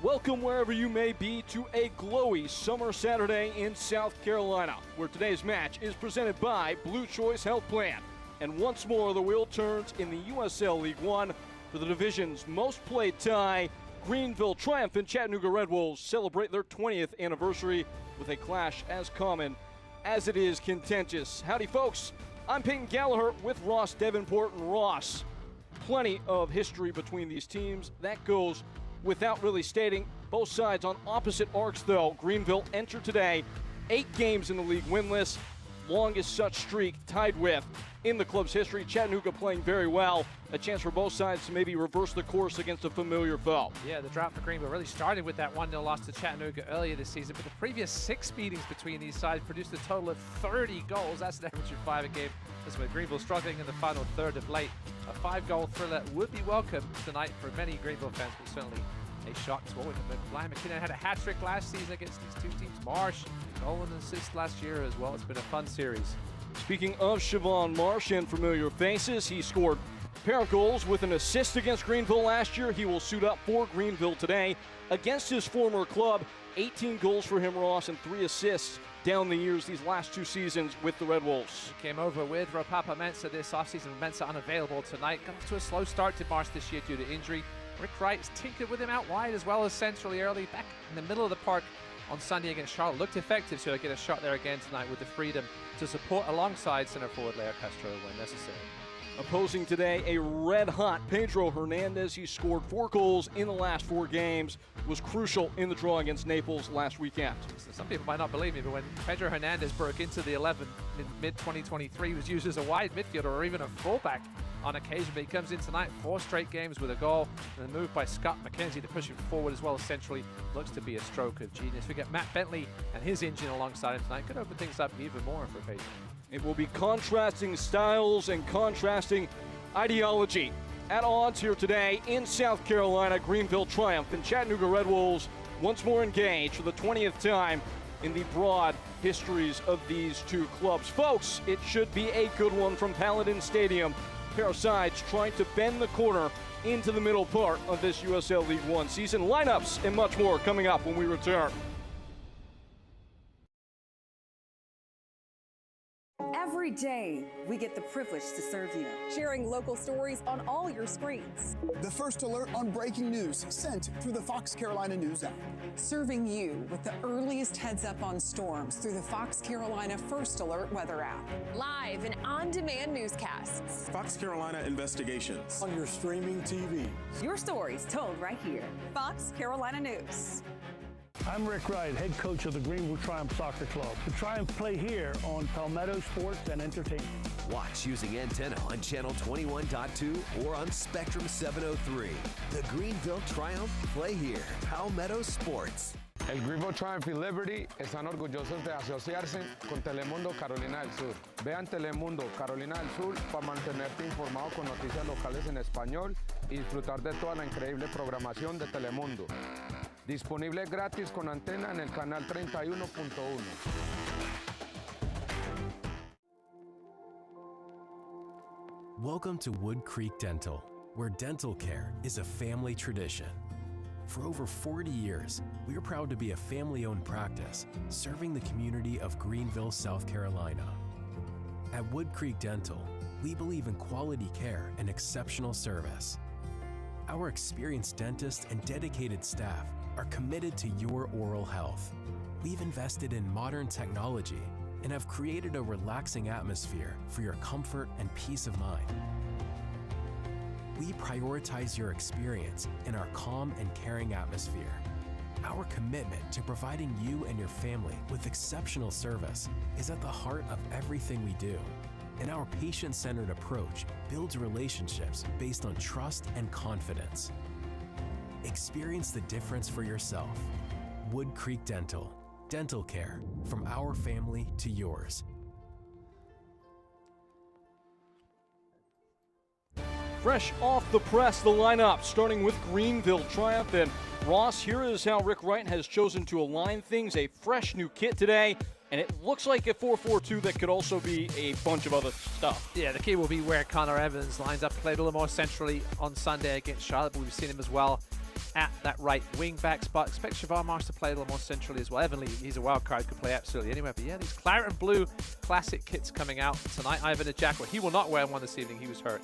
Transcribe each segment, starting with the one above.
Welcome wherever you may be to a glowy summer Saturday in South Carolina, where today's match is presented by Blue Choice Health Plan. And once more, the wheel turns in the USL League One for the division's most played tie. Greenville triumphant Chattanooga Red Wolves celebrate their 20th anniversary with a clash as common as it is contentious. Howdy, folks. I'm Peyton Gallagher with Ross Davenport. And Ross, plenty of history between these teams. That goes without really stating. Both sides on opposite arcs, though. Greenville entered today 8 games in the league winless, longest such streak tied with in the club's history. Chattanooga playing very well. A chance for both sides to maybe reverse the course against a familiar foe. Yeah, the drought for Greenville really started with that 1-0 loss to Chattanooga earlier this season, but the previous 6 meetings between these sides produced a total of 30 goals. That's an average of 5 a game. This way, Greenville struggling in the final third of late. A 5-goal thriller would be welcome tonight for many Greenville fans, but certainly a shock to all of them. Brian McKinnon had a hat-trick last season against these two teams. Marsh, goal and assist last year as well. It's been a fun series. Speaking of Siobhan Marsh and familiar faces, he scored a pair of goals with an assist against Greenville last year. He will suit up for Greenville today against his former club. 18 goals for him, Ross, and 3 assists down the years these last 2 seasons with the Red Wolves. He came over with Ropapa Mensah this offseason. Mensah unavailable tonight. Got off to a slow start to Marsh this year due to injury. Rick Wright has tinkered with him out wide as well as centrally early. Back in the middle of the park on Sunday against Charlotte. Looked effective, so he'll get a shot there again tonight with the freedom to support alongside center forward Leo Castro when necessary. Opposing today, a red-hot Pedro Hernandez. He scored 4 goals in the last 4 games. Was crucial in the draw against Naples last weekend. So some people might not believe me, but when Pedro Hernandez broke into the 11 in mid-2023, he was used as a wide midfielder or even a fullback on occasion, but he comes in tonight, 4 straight games with a goal, and a move by Scott McKenzie to push him forward as well as centrally. Looks to be a stroke of genius. We get Matt Bentley and his engine alongside him tonight. Could open things up even more for Pedro. It will be contrasting styles and contrasting ideology at odds here today in South Carolina. Greenville triumph and Chattanooga Red Wolves once more engaged for the 20th time in the broad histories of these 2 clubs. Folks, it should be a good one from Paladin Stadium. Pair of sides trying to bend the corner into the middle part of this USL League One season. Lineups and much more coming up when we return. Every day, we get the privilege to serve you. Sharing local stories on all your screens. The first alert on breaking news sent through the Fox Carolina News app. Serving you with the earliest heads up on storms through the Fox Carolina First Alert weather app. Live and on-demand newscasts. Fox Carolina Investigations. On your streaming TV. Your stories told right here. Fox Carolina News. I'm Rick Wright, head coach of the Greenville Triumph Soccer Club. The Triumph play here on Palmetto Sports and Entertainment. Watch using antenna on channel 21.2 or on Spectrum 703. The Greenville Triumph play here. Palmetto Sports. El Greenville Triumph y Liberty están orgullosos de asociarse con Telemundo Carolina del Sur. Vean Telemundo Carolina del Sur para mantenerte informado con noticias locales en español y disfrutar de toda la increíble programación de Telemundo. Disponible gratis con antena en el canal 31.1. Welcome to Wood Creek Dental, where dental care is a family tradition. For over 40 years, we're proud to be a family-owned practice serving the community of Greenville, South Carolina. At Wood Creek Dental, we believe in quality care and exceptional service. Our experienced dentists and dedicated staff are committed to your oral health. We've invested in modern technology and have created a relaxing atmosphere for your comfort and peace of mind. We prioritize your experience in our calm and caring atmosphere. Our commitment to providing you and your family with exceptional service is at the heart of everything we do. And our patient-centered approach builds relationships based on trust and confidence. Experience the difference for yourself. Wood Creek Dental. Dental care from our family to yours. Fresh off the press, the lineup starting with Greenville Triumph. And Ross, here is how Rick Wright has chosen to align things. A fresh new kit today, and it looks like a 4-4-2 that could also be a bunch of other stuff. Yeah, the key will be where Connor Evans lines up, played a little more centrally on Sunday against Charlotte, but we've seen him as well at that right wing back spot. Expect Shavar Marsh to play a little more centrally as well. Evan Lee, he's a wild card, could play absolutely anywhere. But yeah, these claret and blue classic kits coming out tonight. Ivan Ajakwa, he will not wear one this evening. He was hurt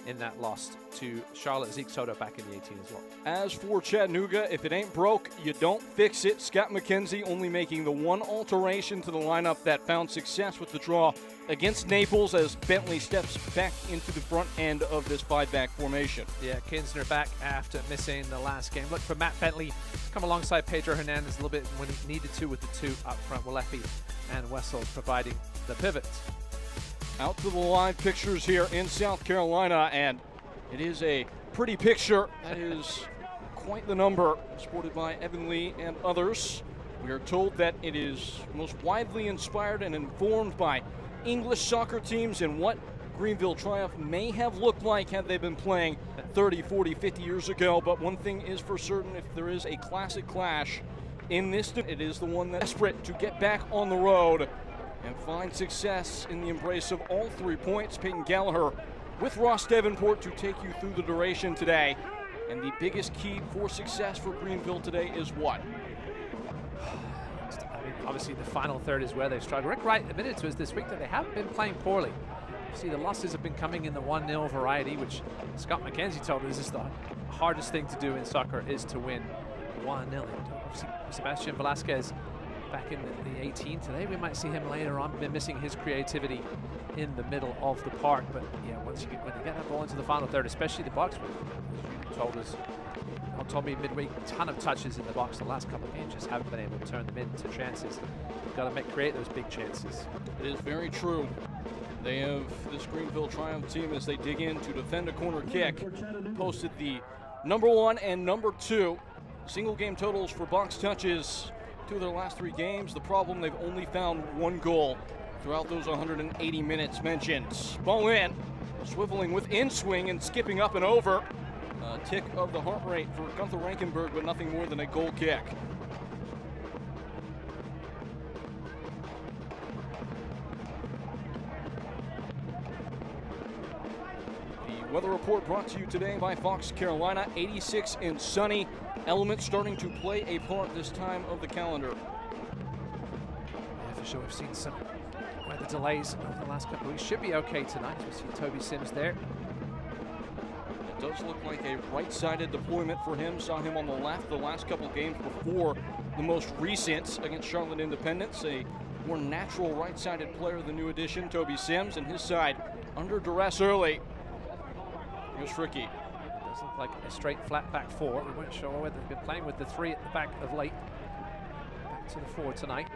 in that loss to Charlotte Zeke Soto back in the 18 as well. As for Chattanooga, if it ain't broke, you don't fix it. Scott McKenzie only making the one alteration to the lineup that found success with the draw against Naples as Bentley steps back into the front end of this 5-back formation. Yeah, Kinsner back after missing the last game. Look for Matt Bentley come alongside Pedro Hernandez a little bit when he needed to with the two up front. Walefi and Wessel providing the pivots. Out to the live pictures here in South Carolina, and it is a pretty picture. That is quite the number, sported by Evan Lee and others. We are told that it is most widely inspired and informed by English soccer teams and what Greenville Triumph may have looked like had they been playing 30, 40, 50 years ago. But one thing is for certain, if there is a classic clash in this, it is the one that's desperate to get back on the road and find success in the embrace of all 3 points. Peyton Gallagher with Ross Davenport to take you through the duration today. And the biggest key for success for Greenville today is what? I mean, obviously the final third is where they've struggled. Rick Wright admitted to us this week that they haven't been playing poorly. See, the losses have been coming in the 1-0 variety, which Scott McKenzie told us is the hardest thing to do in soccer is to win 1-0. Obviously, Sebastian Velasquez back in the 18 today. We might see him later on. Been missing his creativity in the middle of the park, but yeah, when you get that ball into the final third, especially the box, told me midweek, ton of touches in the box the last couple of games, just haven't been able to turn them into chances. You've got to create those big chances. It is very true. They have this Greenville Triumph team, as they dig in to defend a corner kick, posted the #1 and #2 single game totals for box touches to their last 3 games. The problem, they've only found 1 goal throughout those 180 minutes mentioned. Ball in, swiveling with in-swing and skipping up and over. A tick of the heart rate for Gunther Rankenberg, but nothing more than a goal kick. The weather report brought to you today by Fox Carolina. 86 and sunny. Elements starting to play a part this time of the calendar. Yeah, for sure. We've seen some weather delays over the last couple of weeks. Should be okay tonight. We see Toby Sims there. It does look like a right-sided deployment for him. Saw him on the left the last couple of games before the most recent against Charlotte Independence. A more natural right-sided player, the new addition, Toby Sims, and his side under duress early. Here's Ricky. Does look like a straight flat back 4. We weren't sure whether they've been playing with the 3 at the back of late. Back to the 4 tonight.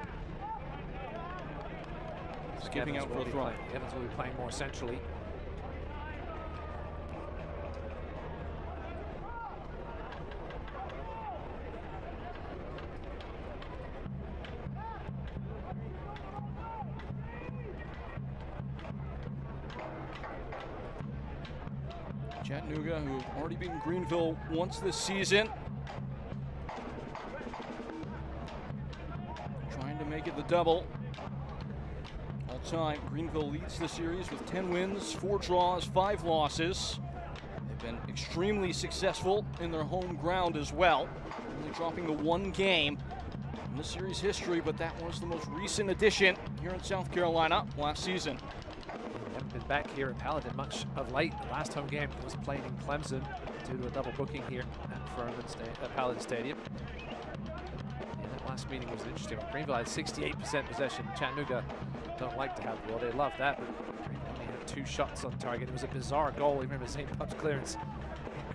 Skipping out for a throw. Evans will be playing more centrally. Chattanooga, who have already beaten Greenville once this season. Trying to make it the double. All time, Greenville leads the series with 10 wins, 4 draws, 5 losses. They've been extremely successful in their home ground as well, only dropping the 1 game in the series history, but that was the most recent addition here in South Carolina last season. Haven't been back here at Paladin much of late. The last home game was played in Clemson due to a double booking here at Paladin Stadium. And that last meeting was interesting. Greenville had 68% possession. Chattanooga don't like to have the ball. They love that, but Greenville only had 2 shots on target. It was a bizarre goal. You remember St. Pub's clearance.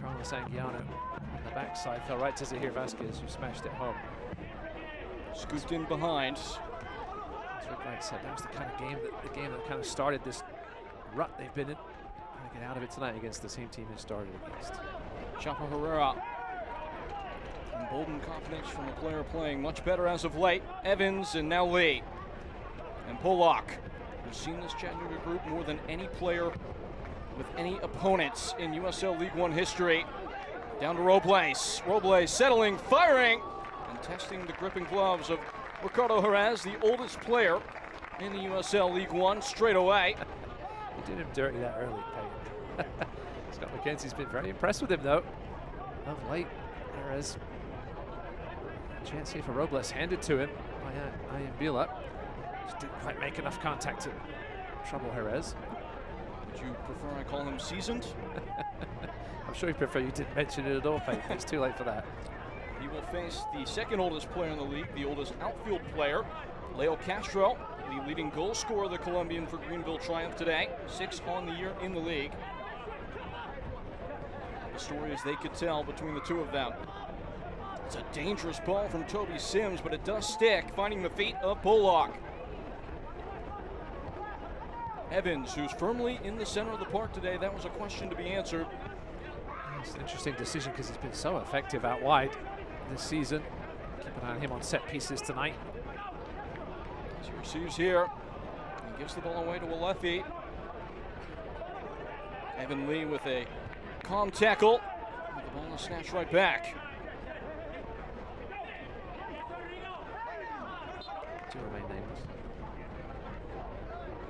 Carlos Anguiano on the backside fell right to Zahir Vasquez, who smashed it home. Scooped in behind. As Rick Wright said, that was the kind of game that kind of started this rut they've been in. Trying to get out of it tonight against the same team they started against. Chapo Herrera. Emboldened confidence from a player playing much better as of late. Evans and now Lee. And Pollock, who's seen this Chattanooga group more than any player with any opponents in USL League One history. Down to Robles. Robles settling, firing, and testing the gripping gloves of Ricardo Jerez, the oldest player in the USL League One, straight away. He did him dirty that early, Peyton. Scott McKenzie's been very impressed with him, though, of late. Perez. Chance here for Robles, handed to him by Ayambila. Just didn't quite make enough contact to trouble Perez. Would you prefer I call him seasoned? I'm sure you prefer you didn't mention it at all, Peyton. It's too late for that. He will face the second oldest player in the league, the oldest outfield player, Leo Castro, the leading goal scorer of the Colombian for Greenville Triumph today, 6 on the year in the league. The stories they could tell between the two of them. It's a dangerous ball from Toby Sims, but it does stick, finding the feet of Pollock. Evans, who's firmly in the center of the park today, that was a question to be answered. It's an interesting decision because he's been so effective out wide this season. Keep an eye on him on set pieces tonight. As he receives here, he gives the ball away to Alefi. Evan Lee with a calm tackle. The ball is snatched right back. To remain nameless.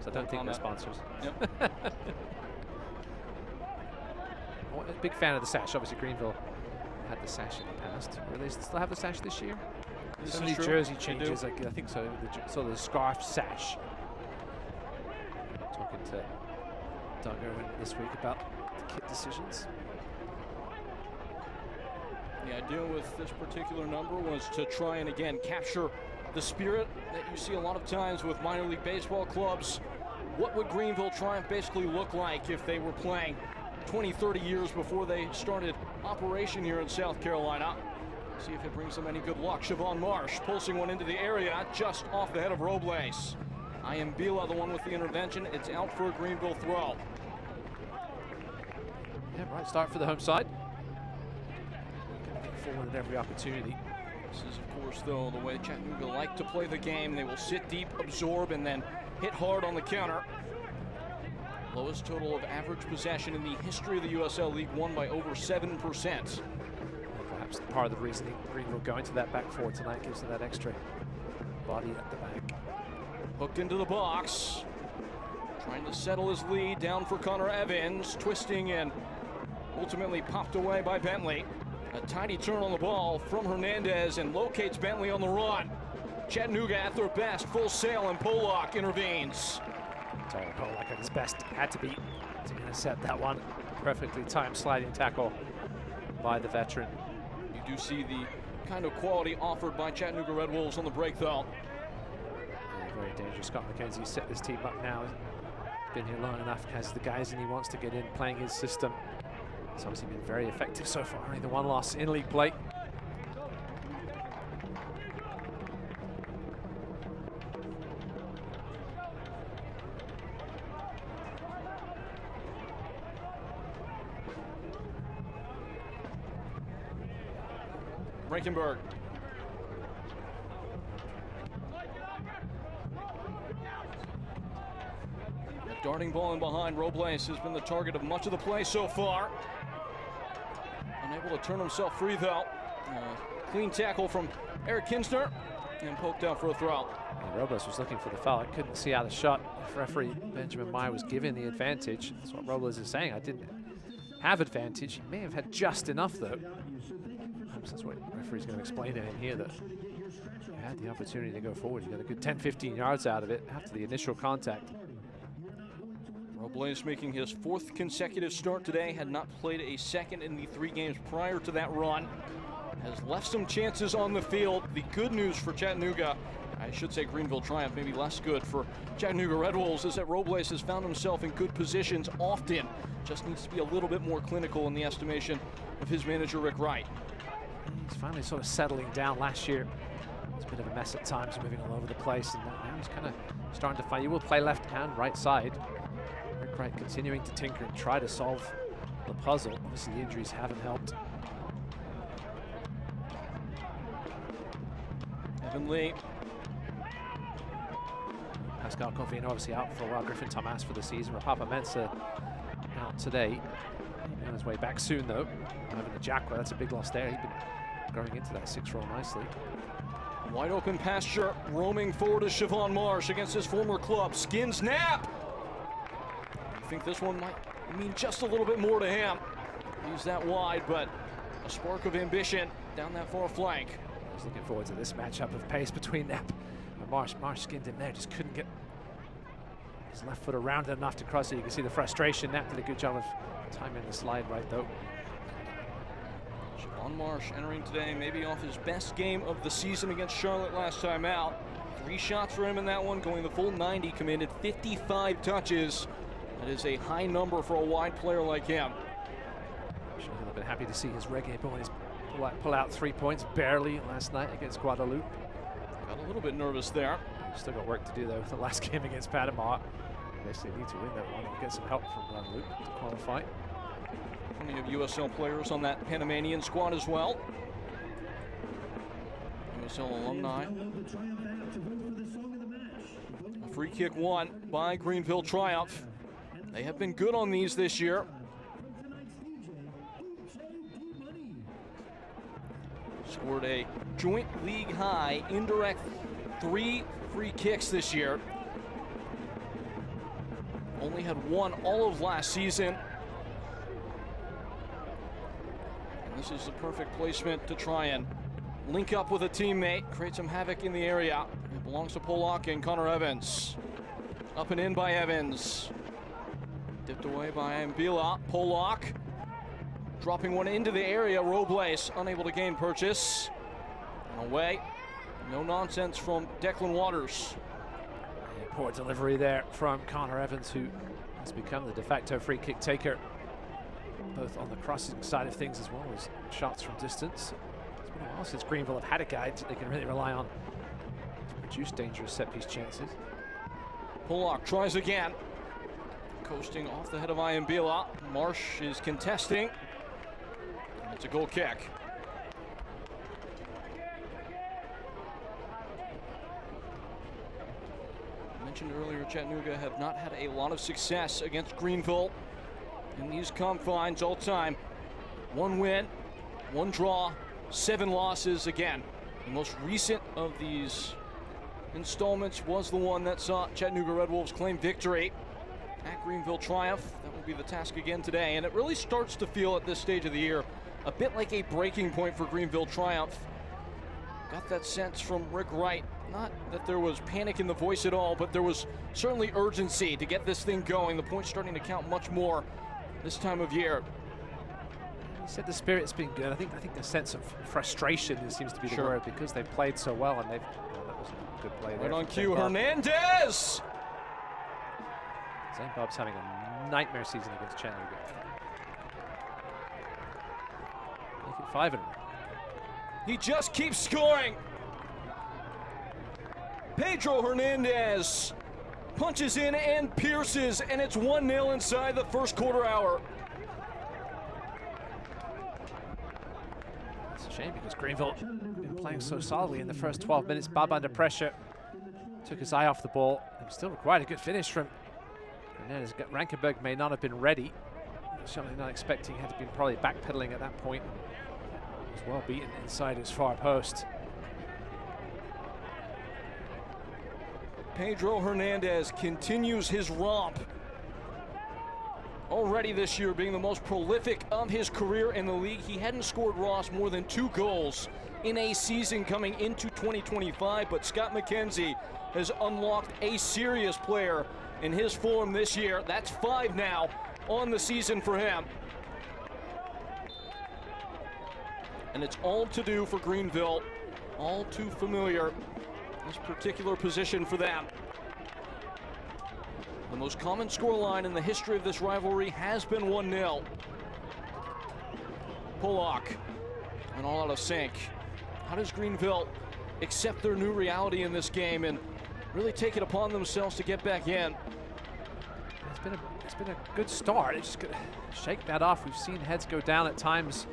So I don't think they're sponsors. Yep. A big fan of the sash. Obviously, Greenville had the sash in the past. Will they still have the sash this year? So many jersey changes. I think so. The scarf sash. Talking to Doug Irwin this week about the kit decisions. The idea with this particular number was to try and again capture the spirit that you see a lot of times with minor league baseball clubs. What would Greenville Triumph basically look like if they were playing 20, 30 years before they started operation here in South Carolina? See if it brings them any good luck. Siobhan Marsh pulsing one into the area just off the head of Robles. Ayambila, the one with the intervention. It's out for a Greenville throw. Yeah, right start for the home side. Get forward at every opportunity. This is, of course, though, the way Chattanooga like to play the game. They will sit deep, absorb, and then hit hard on the counter. Lowest total of average possession in the history of the USL League One by over 7%. Perhaps part of the reason Greenville going to that back four tonight gives them that extra body at the back. Hooked into the box. Trying to settle his lead down for Connor Evans. Twisting and ultimately popped away by Bentley. A tidy turn on the ball from Hernandez and locates Bentley on the run. Chattanooga at their best, full sail, and Pollock intervenes. Tyler Pollock at his best had to be to intercept that one. Perfectly timed sliding tackle by the veteran. You do see the kind of quality offered by Chattanooga Red Wolves on the break, though. Yeah, very dangerous. Scott McKenzie set this team up now. He's been here long enough, has the guys, and he wants to get in playing his system. It's obviously been very effective so far. Only the one loss in league play. Rankenberg. Darting ball in behind. Robles has been the target of much of the play so far. Unable to turn himself free, though. Clean tackle from Eric Kinsner and poked out for a throw. And Robles was looking for the foul. I couldn't see out of shot. If referee Benjamin Meyer was given the advantage. That's what Robles is saying. I didn't have advantage. He may have had just enough, though. Perhaps that's what the referee's going to explain to him here, that you had the opportunity to go forward. You got a good 10, 15 yards out of it after the initial contact. Robles making his 4th consecutive start today, had not played a second in the 3 games prior to that run. Has left some chances on the field. The good news for Chattanooga, I should say Greenville Triumph, maybe less good for Chattanooga Red Wolves, is that Robles has found himself in good positions often. Just needs to be a little bit more clinical in the estimation of his manager, Rick Wright. He's finally sort of settling down. Last year, it's a bit of a mess at times, moving all over the place, and now he's kind of starting to find, he will play left and right side. Rick Wright continuing to tinker and try to solve the puzzle. Obviously, the injuries haven't helped. Evan Lee. Pascal Confino obviously out for a while. Griffin Thomas for the season. Rapapa Mensah out today. On his way back soon, though. Having the Jacqua, that's a big loss there. He's been growing into that 6 role nicely. Wide open pasture, roaming forward is Siobhan Marsh against his former club. Skin snap. I think this one might mean just a little bit more to him. He's that wide, but a spark of ambition down that far flank. Just looking forward to this matchup of pace between Knapp and Marsh. Marsh skinned in there, just couldn't get his left foot around it enough to cross it. You can see the frustration. Knapp did a good job of timing the slide right, though. Siobhan Marsh entering today maybe off his best game of the season against Charlotte last time out. 3 shots for him in that one, going the full 90, commanded 55 touches. That is a high number for a wide player like him. Sure, he'll have been happy to see his reggae boys pull out 3 points barely last night against Guadalupe. Got a little bit nervous there. Still got work to do though. The last game against Panama, I guess they need to win that one and get some help from Guadalupe to qualify. Plenty of USL players on that Panamanian squad as well. USL alumni. A free kick won by Greenville Triumph. They have been good on these this year. Scored a joint league high indirect 3 free kicks this year. Only had 1 all of last season. And this is the perfect placement to try and link up with a teammate, create some havoc in the area. It belongs to Polak and Connor Evans. Up and in by Evans. Dipped away by Mbila. Polak dropping one into the area. Robles unable to gain purchase. And away. No nonsense from Declan Waters. Poor delivery there from Connor Evans, who has become the de facto free kick taker, both on the crossing side of things as well as shots from distance. It's been a while since Greenville have had a guy they can really rely on to produce dangerous set-piece chances. Polak tries again. Coasting off the head of Mbila. Marsh is contesting. And it's a goal kick. Mentioned earlier, Chattanooga have not had a lot of success against Greenville in these confines all time. 1 win, 1 draw, 7 losses. Again, the most recent of these installments was the one that saw Chattanooga Red Wolves claim victory at Greenville Triumph. That will be the task again today, and it really starts to feel at this stage of the year a bit like a breaking point for Greenville Triumph. Got that sense from Rick Wright. Not that there was panic in the voice at all, but there was certainly urgency to get this thing going. The points starting to count much more this time of year. He said the spirit's been good. I think the sense of frustration seems to be the word, because they've played so well, and they've. That was a good play there. Right on cue, Hernandez. St. Bob's having a nightmare season against Chattanooga. Make it 5 in a row. He just keeps scoring. Pedro Hernandez punches in and pierces, and it's 1-0 inside the first quarter hour. It's a shame because Greenville been playing so solidly in the first 12 minutes. Bob under pressure, took his eye off the ball, and still required a good finish from Hernandez. Rankenberg may not have been ready. Certainly not expecting, had to be probably backpedaling at that point. Was well beaten inside his far post. Pedro Hernandez continues his romp. Already this year being the most prolific of his career in the league. He hadn't scored Ross more than 2 goals in a season coming into 2025, but Scott McKenzie has unlocked a serious player in his form this year. That's 5 now on the season for him. And it's all to do for Greenville. All too familiar, this particular position for them. The most common scoreline in the history of this rivalry has been 1-0. Polak, and all out of sync. How does Greenville accept their new reality in this game and really take it upon themselves to get back in? It's been a good start. It's just gonna shake that off. We've seen heads go down at times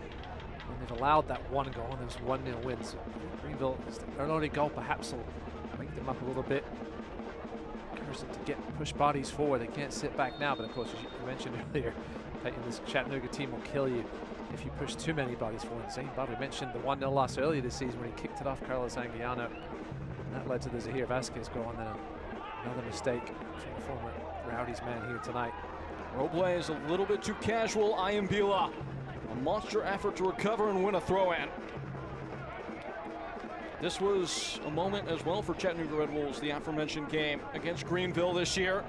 when they've allowed that 1 goal and those 1-0 wins. Greenville, their only goal perhaps will wake them up a little bit. Encourage them to push bodies forward. They can't sit back now, but of course, as you mentioned earlier, this Chattanooga team will kill you if you push too many bodies forward. St. Bobby mentioned the 1-0 loss earlier this season when he kicked it off Carlos Anguiano. And that led to the Zahir Vasquez goal, and then another mistake from the former Rowdy's man here tonight. Robles a little bit too casual. Mbila A monster effort to recover and win a throw-in. This was a moment as well for Chattanooga Red Wolves, the aforementioned game against Greenville this year.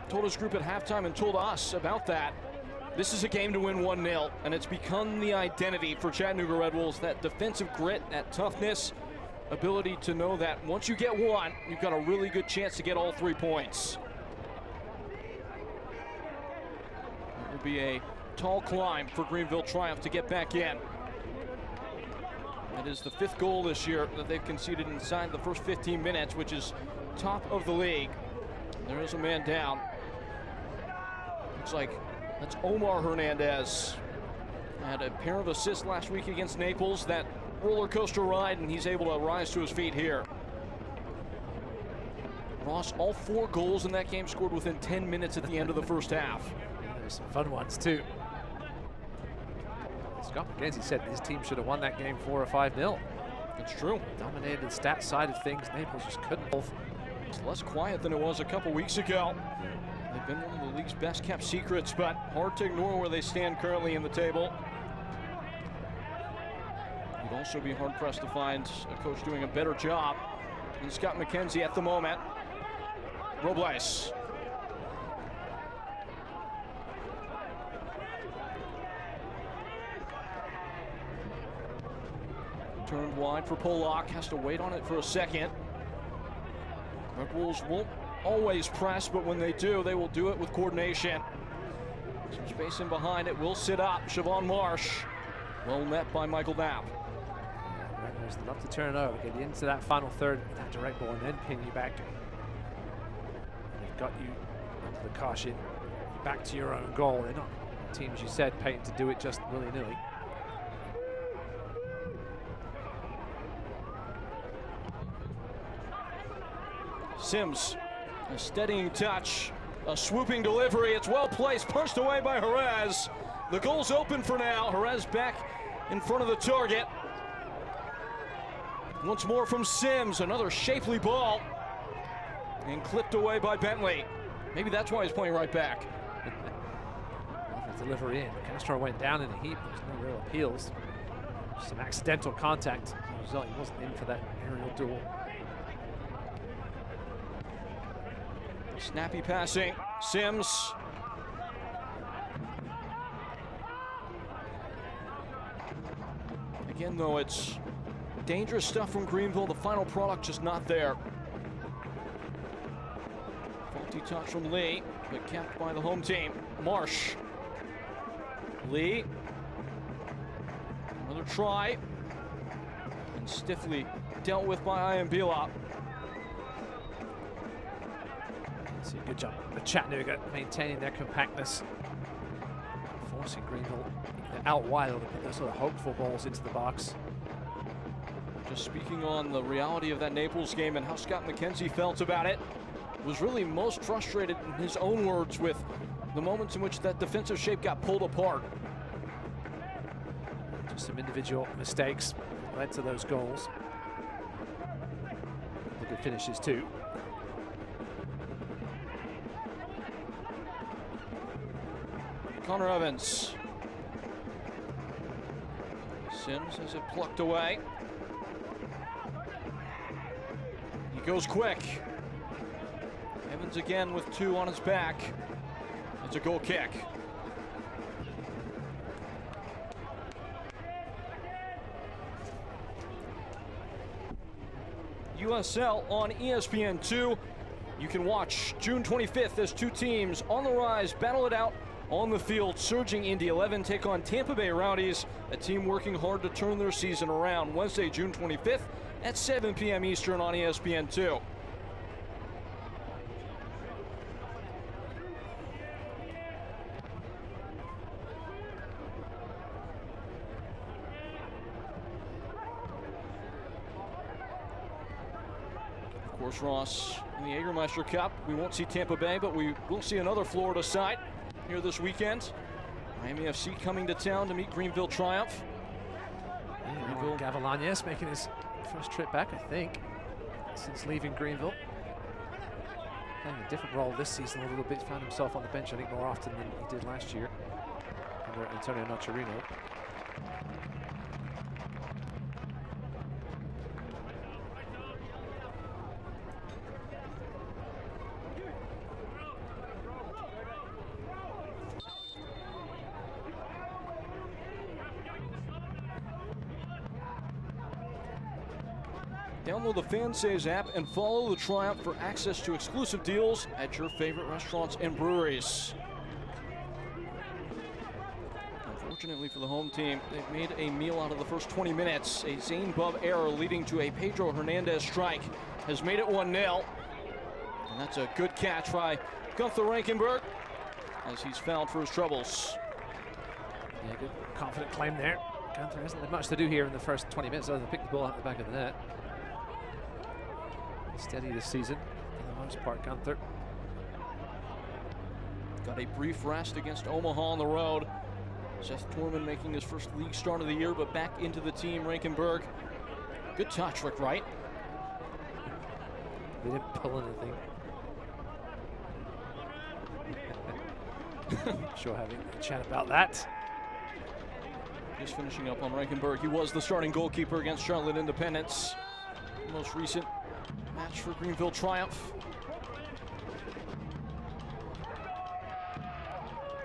Told his group at halftime and told us about that. This is a game to win 1-0, and it's become the identity for Chattanooga Red Wolves, that defensive grit, that toughness, ability to know that once you get one, you've got a really good chance to get all 3 points. It will be a tall climb for Greenville Triumph to get back in. It is the 5th goal this year that they've conceded inside the first 15 minutes, which is top of the league. There is a man down. Looks like that's Omar Hernandez. Had a pair of assists last week against Naples, that roller coaster ride, and he's able to rise to his feet here. Ross, all 4 goals in that game scored within 10 minutes at the end of the first half. There's some fun ones too. Scott McKenzie said his team should have won that game 4 or 5-0. It's true. Dominated the stat side of things. Naples just couldn't. It's less quiet than it was a couple weeks ago. They've been one of the league's best kept secrets, but hard to ignore where they stand currently in the table. You'd also be hard pressed to find a coach doing a better job than Scott McKenzie at the moment. Robles. Turned wide for Polak, has to wait on it for a second. Red Wolves won't always press, but when they do, they will do it with coordination. Some space in behind, it will sit up. Siobhan Marsh, well met by Michael Knapp. Red Wolves love to turn it over, get into that final third, that direct ball, and then pin you back. They've got you under the caution, back to your own goal. They're not teams, you said, Peyton, to do it just willy-nilly. Sims, a steadying touch, a swooping delivery. It's well placed, punched away by Jerez. The goal's open for now. Jerez back in front of the target. Once more from Sims, another shapely ball, and clipped away by Bentley. Maybe that's why he's playing right back. The delivery in. Castro went down in a heap. There's no real appeals. Just an accidental contact. As a result, he wasn't in for that aerial duel. Snappy passing, Sims. Again, though, it's dangerous stuff from Greenville. The final product just not there. Faulty touch from Lee, but kept by the home team. Marsh. Lee. Another try. And stiffly dealt with by Iambila. See a good job of Chattanooga maintaining their compactness, forcing Greenville out wide to put those sort of hopeful balls into the box. Just speaking on the reality of that Naples game and how Scott McKenzie felt about it, was really most frustrated in his own words with the moments in which that defensive shape got pulled apart. Just some individual mistakes led to those goals. The good finishes too. Connor Evans. Sims has it plucked away. He goes quick. Evans again with 2 on his back. It's a goal kick. USL on ESPN2. You can watch June 25th as 2 teams on the rise battle it out on the field. Surging Indy 11 take on Tampa Bay Rowdies, a team working hard to turn their season around. Wednesday, June 25th at 7 p.m. Eastern on ESPN2. Of course, Ross, in the Jägermeister Cup, we won't see Tampa Bay, but we will see another Florida side here this weekend. Miami FC coming to town to meet Greenville Triumph. Greenville Gavilanes making his first trip back, I think, since leaving Greenville. Playing a different role this season a little bit. Found himself on the bench, I think, more often than he did last year. under Antonio Nocerino. Download the FanSaves app and follow the Triumph for access to exclusive deals at your favorite restaurants and breweries. Unfortunately for the home team, they've made a meal out of the first 20 minutes. A Zane Bub error leading to a Pedro Hernandez strike has made it 1-0. And that's a good catch by Gunther Rankenberg as he's fouled for his troubles. Yeah, good confident claim there. Gunther hasn't had much to do here in the first 20 minutes other than pick the ball out the back of the net. Steady this season, for the most part, Gunther. Got a brief rest against Omaha on the road. Seth Torman making his first league start of the year, but back into the team, Rankenberg. Good touch, Rick Wright. They didn't pull anything. Sure having a chat about that. Just finishing up on Rankenberg. He was the starting goalkeeper against Charlotte Independence. Most recent match for Greenville Triumph.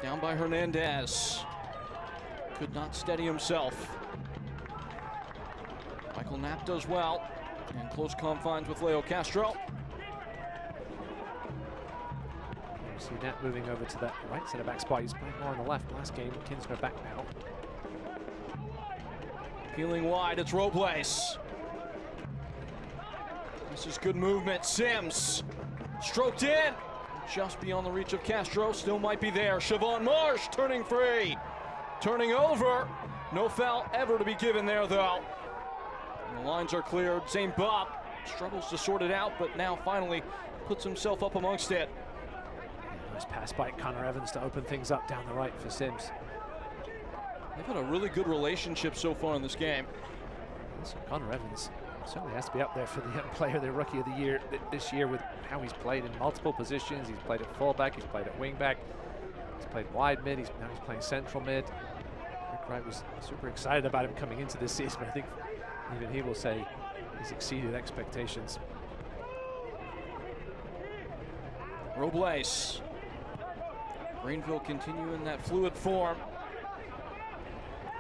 Down by Hernandez. Could not steady himself. Michael Knapp does well. In close confines with Leo Castro. You see Knapp moving over to that right center back spot. He's playing more on the left last game. Kinsner back now. Peeling wide, it's Robles. This is good movement. Sims stroked in. Just beyond the reach of Castro. Still might be there. Siobhan Marsh turning free. Turning over. No foul ever to be given there, though. And the lines are cleared. Zane Bob struggles to sort it out, but now finally puts himself up amongst it. Nice pass by Connor Evans to open things up down the right for Sims. They've had a really good relationship so far in this game. So Connor Evans certainly has to be up there for the young player, the rookie of the year this year, with how he's played in multiple positions. He's played at fullback, he's played at wingback, he's played wide mid, now he's playing central mid. Rick Wright was super excited about him coming into this season, but I think even he will say he's exceeded expectations. Robles. Greenville continuing that fluid form.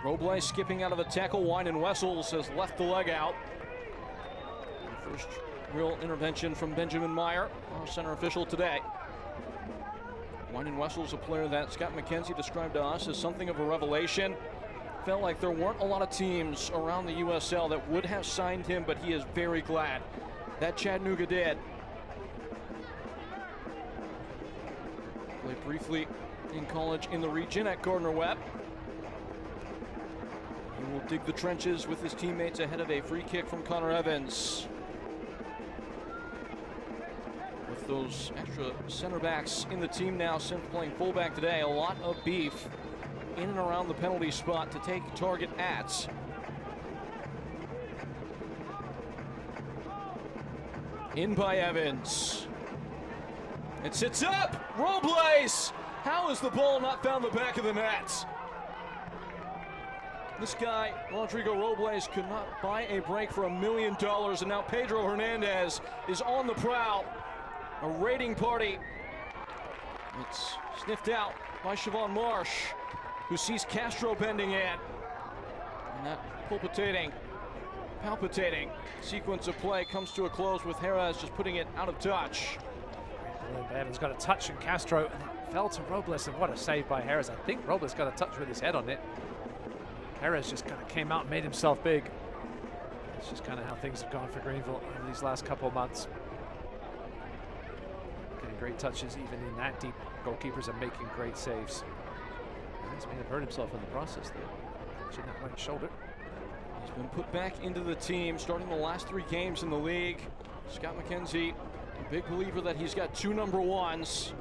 Robles skipping out of a tackle. Wine Wessels has left the leg out. First real intervention from Benjamin Meyer, our center official today. Wine Wessels, a player that Scott McKenzie described to us as something of a revelation. Felt like there weren't a lot of teams around the USL that would have signed him, but he is very glad that Chattanooga did. Played briefly in college in the region at Gardner-Webb. He will dig the trenches with his teammates ahead of a free kick from Connor Evans. With those extra center backs in the team now, Sim playing fullback today, a lot of beef in and around the penalty spot to take target at. In by Evans. It sits up. Robles! How has the ball not found the back of the net? This guy, Rodrigo Robles, could not buy a break for $1 million, and now Pedro Hernandez is on the prowl. A raiding party. It's sniffed out by Siobhan Marsh, who sees Castro bending in. And that palpitating sequence of play comes to a close with Jerez just putting it out of touch. Evans got a touch and Castro, and it fell to Robles, and what a save by Jerez. I think Robles got a touch with his head on it. Jerez just kind of came out and made himself big. It's just kind of how things have gone for Greenville over these last couple of months. Getting great touches even in that deep. Goalkeepers are making great saves. Jerez may have hurt himself in the process there. Touching that right shoulder. He's been put back into the team, starting the last 3 games in the league. Scott McKenzie, a big believer that he's got 2 number 1s.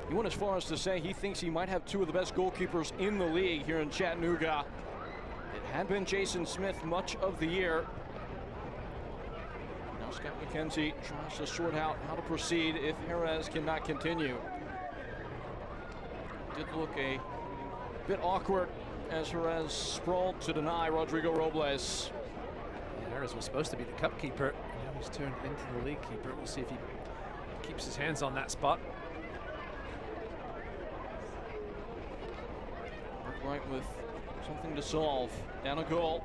He went as far as to say he thinks he might have 2 of the best goalkeepers in the league here in Chattanooga. It had been Jason Smith much of the year. Now Scott McKenzie tries to sort out how to proceed if Jerez cannot continue. Did look a Bit awkward as Jerez sprawled to deny Rodrigo Robles. Jerez was supposed to be the cup keeper. Now he's turned into the league keeper. We'll see if he keeps his hands on that spot. Right with something to solve. Down a goal.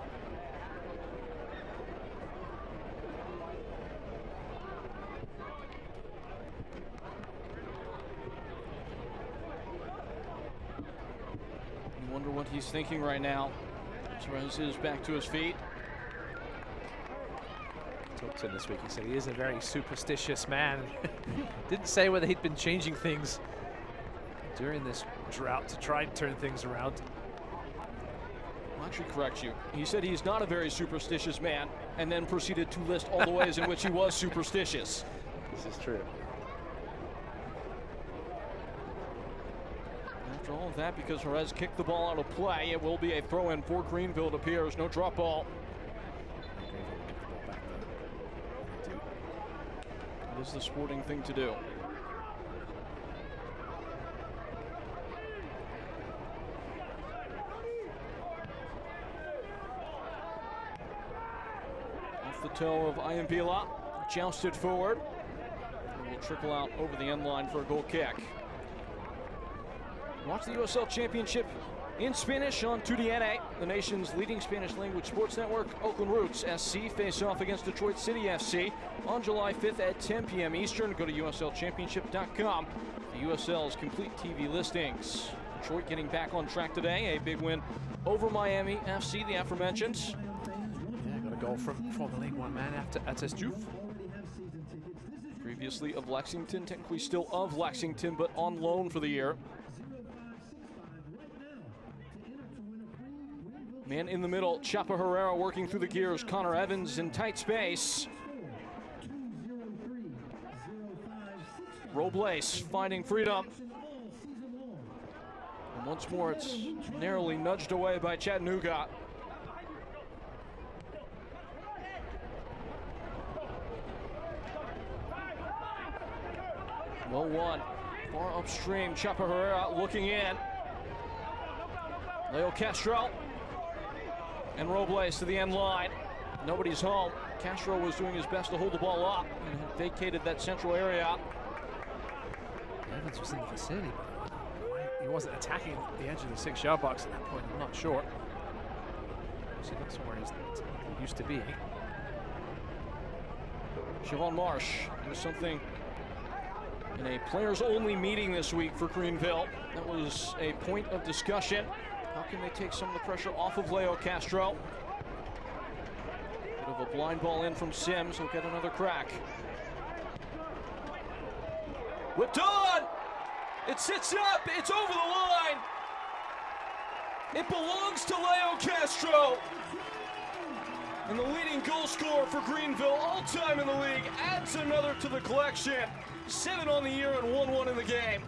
You wonder what he's thinking right now. Jerez is back to his feet. Talked to him this week. He said he is a very superstitious man. Didn't say whether he'd been changing things during this drought to try and turn things around. I'll actually correct you. He said he's not a very superstitious man, and then proceeded to list all the ways in which he was superstitious. This is true. After all of that, because Jerez kicked the ball out of play, it will be a throw-in for Greenville, it appears. No drop ball. It is the sporting thing to do. Off the toe of Ayambila, jousted forward. It will trickle out over the end line for a goal kick. Watch the USL Championship in Spanish on 2DNA, the nation's leading Spanish language sports network. Oakland Roots SC face off against Detroit City FC on July 5th at 10 p.m. Eastern. Go to uslchampionship.com for USL's complete TV listings. Detroit getting back on track today. A big win over Miami FC, the aforementioned. Yeah, got a goal from former League One man after Ates Diouf. Previously of Lexington, technically still of Lexington, but on loan for the year. Man in the middle, Chapa Herrera working through the gears. Connor Evans in tight space. Robles finding freedom. And once more, it's narrowly nudged away by Chattanooga. Well won. Far upstream, Chapa Herrera looking in. Leo Castro. And Robles to the end line. Nobody's home. Castro was doing his best to hold the ball up and vacated that central area. Evans was in the vicinity, but he wasn't attacking the edge of the 6-yard box at that point. I'm not sure. So that's where he's used to be. Siobhan Marsh, there's something in a players-only meeting this week for Greenville. That was a point of discussion. How can they take some of the pressure off of Leo Castro? Bit of a blind ball in from Sims. He'll get another crack. Whipped on! It sits up! It's over the line! It belongs to Leo Castro! And the leading goal scorer for Greenville, all-time in the league, adds another to the collection. 7 on the year and 1-1 in the game.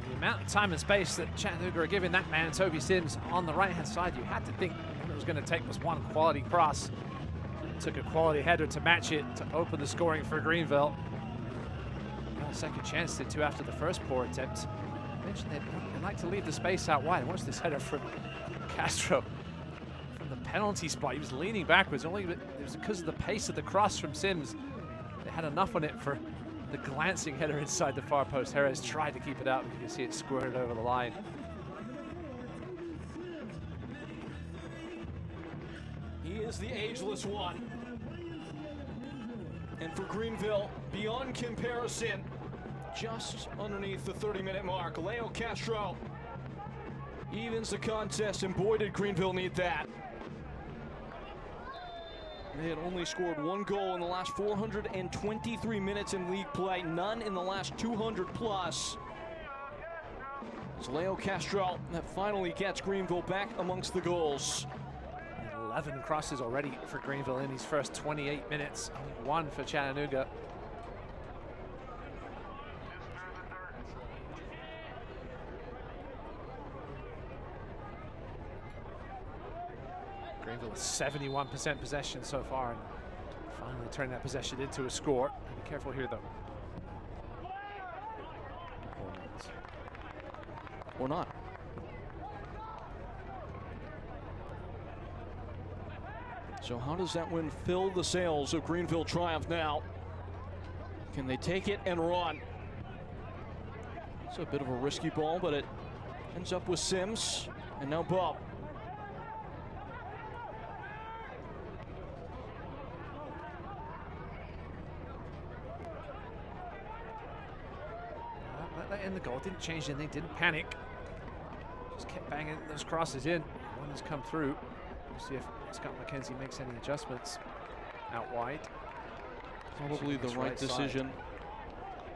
The amount of time and space that Chattanooga are giving that man, Toby Sims, on the right-hand side, you had to think what it was going to take was one quality cross. It took a quality header to match it, to open the scoring for Greenville. Got a second chance to two after the first poor attempt. I mentioned they'd like to leave the space out wide. Watch this header from Castro from the penalty spot. He was leaning backwards, only it was because of the pace of the cross from Sims. They had enough on it for the glancing header inside the far post. Jerez tried to keep it out, but you can see it squirted over the line. He is the ageless one. And for Greenville, beyond comparison, just underneath the 30-minute mark, Leo Castro evens the contest, and boy did Greenville need that. They had only scored 1 goal in the last 423 minutes in league play, none in the last 200 plus. It's Leo Castro that finally gets Greenville back amongst the goals. 11 crosses already for Greenville in these first 28 minutes. Only 1 for Chattanooga. Greenville with 71% possession so far, and finally turning that possession into a score. Be careful here, though. Or not. So how does that win fill the sails of Greenville Triumph now? Can they take it and run? It's a bit of a risky ball, but it ends up with Sims, and now Bob. That in the goal didn't change anything, didn't panic. Just kept banging those crosses in. One has come through. We'll see if Scott McKenzie makes any adjustments out wide. Probably the right decision.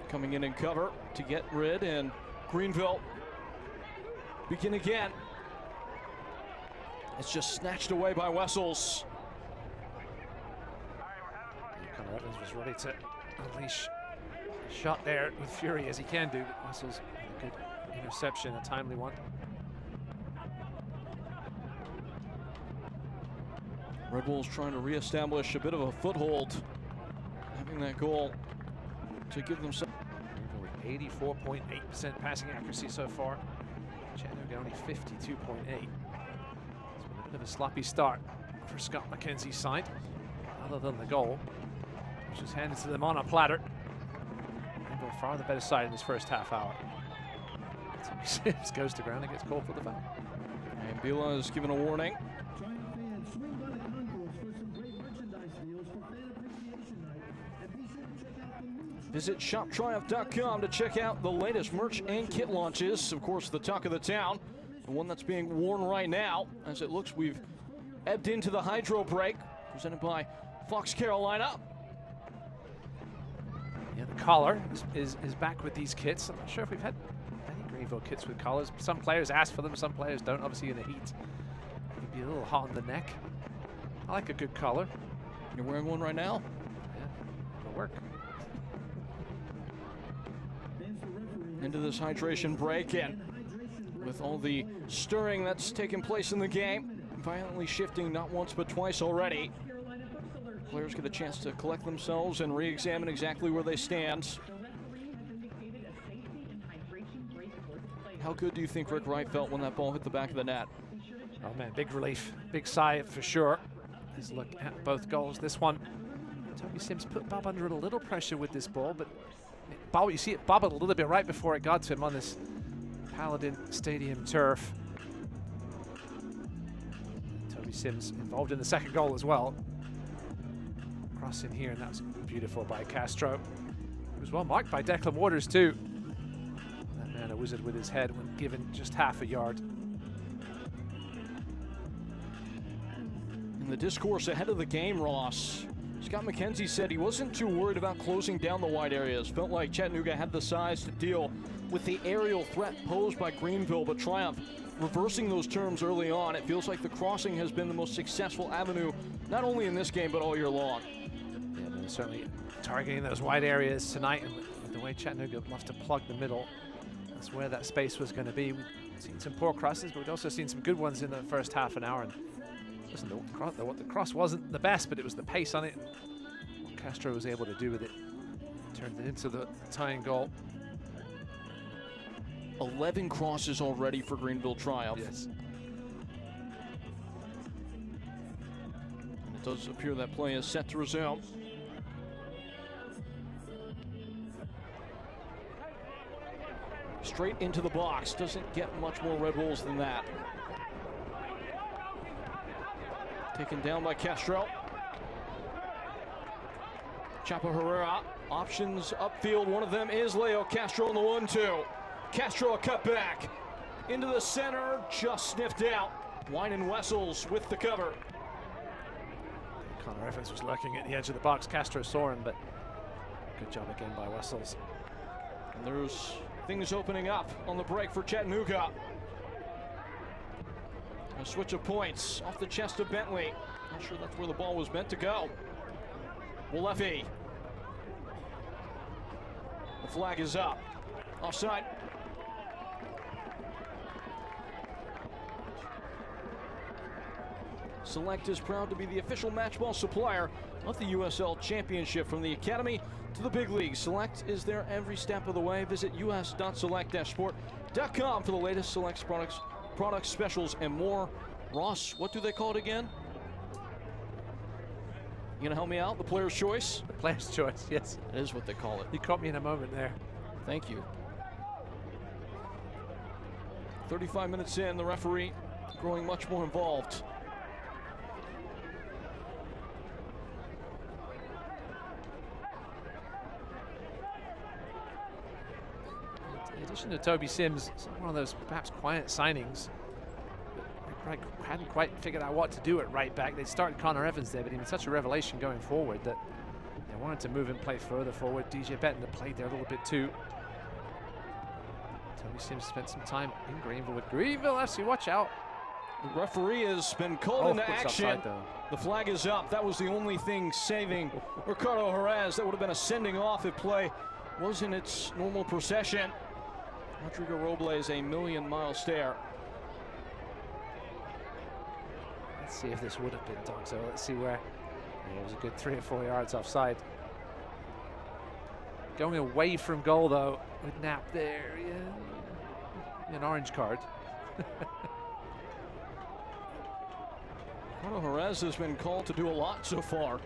Coming in and cover to get rid, and Greenville begin again. It's just snatched away by Wessels. Connor Evans was ready to unleash a shot there with fury, as he can do. But Wessels with a good interception, a timely one. Red Bulls trying to reestablish a bit of a foothold, having that goal to give themselves. 84.8% passing accuracy so far. Chattanooga only 52.8. It's been a bit of a sloppy start for Scott McKenzie's side, other than the goal, which was handed to them on a platter. Greenville far the better side in this first half hour. Sims goes to ground and gets called for the foul. And Bila is given a warning. Visit shoptriumph.com to check out the latest merch and kit launches. Of course, the talk of the town, the one that's being worn right now. As it looks, we've ebbed into the hydro break, presented by Fox Carolina. Yeah, the collar is back with these kits. I'm not sure if we've had any Greenville kits with collars. Some players ask for them, some players don't. Obviously in the heat, it'd be a little hot on the neck. I like a good collar. You're wearing one right now? Yeah, it'll work. Into this hydration break, and with all the stirring that's taken place in the game, violently shifting not once but twice already, players get a chance to collect themselves and re-examine exactly where they stand. How good do you think Rick Wright felt when that ball hit the back of the net? Oh man, big relief, big sigh for sure. Let's look at both goals. This one, Toby Sims put Bob under a little pressure with this ball, but Bob, you see it bobbled a little bit right before it got to him on this Paladin Stadium turf. Toby Sims involved in the second goal as well. Cross in here, and that was beautiful by Castro. It was well marked by Declan Waters too. That man a wizard with his head when given just half a yard. In the discourse ahead of the game, Ross, Scott McKenzie said he wasn't too worried about closing down the wide areas. Felt like Chattanooga had the size to deal with the aerial threat posed by Greenville, but Triumph reversing those terms early on. It feels like the crossing has been the most successful avenue, not only in this game, but all year long. Yeah, they're certainly targeting those wide areas tonight, and with the way Chattanooga loves to plug the middle, that's where that space was going to be. We've seen some poor crosses, but we've also seen some good ones in the first half an hour. And listen, the cross wasn't the best, but it was the pace on it. What Castro was able to do with it, turned it into the tying goal. 11 crosses already for Greenville Triumph. Yes. And it does appear that play is set to resume. Straight into the box. Doesn't get much more Red Bulls than that. Taken down by Castro. Chapo Herrera, options upfield. One of them is Leo Castro on the 1-2. Castro a cutback into the center, just sniffed out. Wine and Wessels with the cover. Connor Evans was lurking at the edge of the box. Castro saw him, but good job again by Wessels. And there's things opening up on the break for Chattanooga. A switch of points off the chest of Bentley. Not sure that's where the ball was meant to go. Walefi. The flag is up. Offside. Select is proud to be the official match ball supplier of the USL Championship. From the Academy to the big league, Select is there every step of the way. Visit us.select-sport.com for the latest Select products, specials, and more. Ross, what do they call it again? You gonna help me out? The player's choice? The player's choice, yes. That is what they call it. You caught me in a moment there. Thank you. 35 minutes in, the referee growing much more involved. In addition to Toby Sims, one of those perhaps quiet signings. Right, hadn't quite figured out what to do at right back. They started Connor Evans there, but he was such a revelation going forward that they wanted to move and play further forward. DJ Bettner played there a little bit too. Toby Sims spent some time in Greenville with Greenville FC. Watch out. The referee has been called into action. Offside, the flag is up. That was the only thing saving Ricardo Jerez. That would have been a sending off if play was in its normal procession. Rodrigo Robles, a million-mile stare. Let's see if this would have been done. So let's see where. Yeah, it was a good 3 or 4 yards offside. Going away from goal though with Knapp there. Yeah. An orange card. Ricardo Jerez has been called to do a lot so far.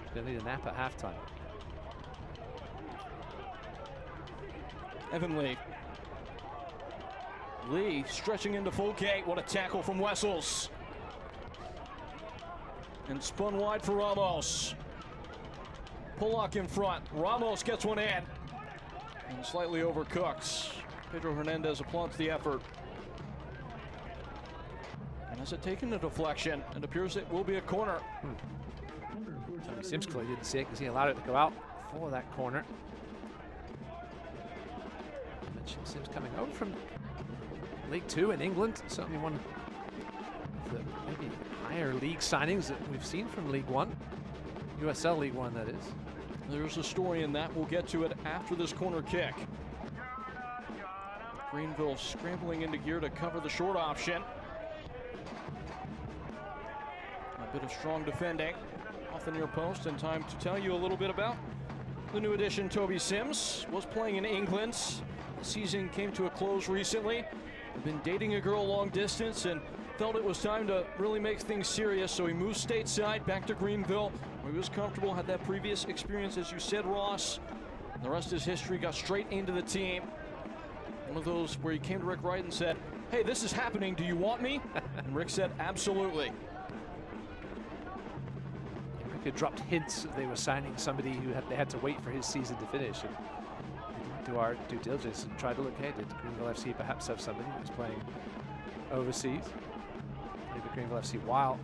He's going to need a nap at halftime. Evan Lee. Lee stretching into full gate. What a tackle from Wessels. And spun wide for Ramos. Pollock in front. Ramos gets one in. And slightly overcooked. Pedro Hernandez applauds the effort. And has it taken a deflection? It appears it will be a corner. Sims clearly didn't see it because he allowed it to go out for that corner. I mentioned Sims coming over from League Two in England. Certainly one of the maybe higher league signings that we've seen from League One. USL League One, that is. There's a story in that. We'll get to it after this corner kick. Greenville scrambling into gear to cover the short option. A bit of strong defending off the near post, and time to tell you a little bit about the new addition. Toby Sims was playing in England. The season came to a close recently. He'd been dating a girl long distance and felt it was time to really make things serious, so he moved stateside back to Greenville, where he was comfortable, had that previous experience, as you said, Ross. And the rest is history. Got straight into the team. One of those where he came to Rick Wright and said, "Hey, this is happening. Do you want me?" And Rick said, "Absolutely." Rick had dropped hints that they were signing somebody who they had to wait for his season to finish. And do our due diligence and try to look ahead. Did Greenville FC perhaps have somebody who was playing overseas? Maybe Greenville FC while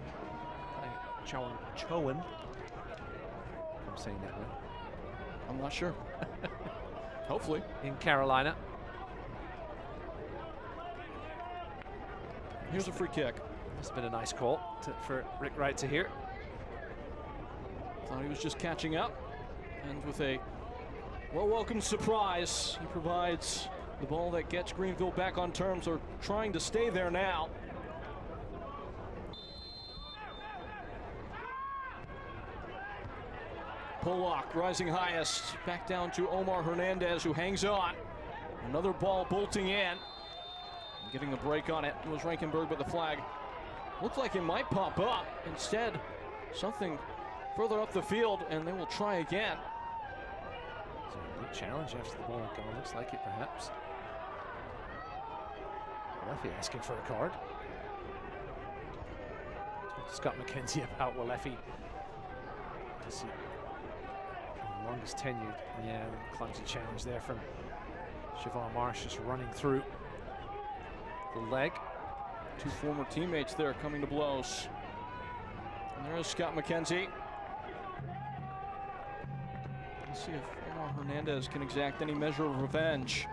playing Chowan. I'm saying that right. I'm not sure. Hopefully. In Carolina. Here's a free kick. Must have been a nice call for Rick Wright to hear. Thought he was just catching up. And with a well-welcome surprise, he provides the ball that gets Greenville back on terms. They're trying to stay there now. Pollock rising highest, back down to Omar Hernandez, who hangs on. Another ball bolting in. Getting a break on it was Rankenberg, but the flag looked like it might pop up. Instead, something further up the field, and they will try again. It's a big challenge after the ball had gone. Looks like it, perhaps. Walefi asking for a card. Scott McKenzie about Walefi. Longest tenured. Yeah, clumsy challenge there from Siobhan Marsh, just running through the leg. Two former teammates there coming to blows. And there is Scott McKenzie. Let's see if Omar Hernandez can exact any measure of revenge.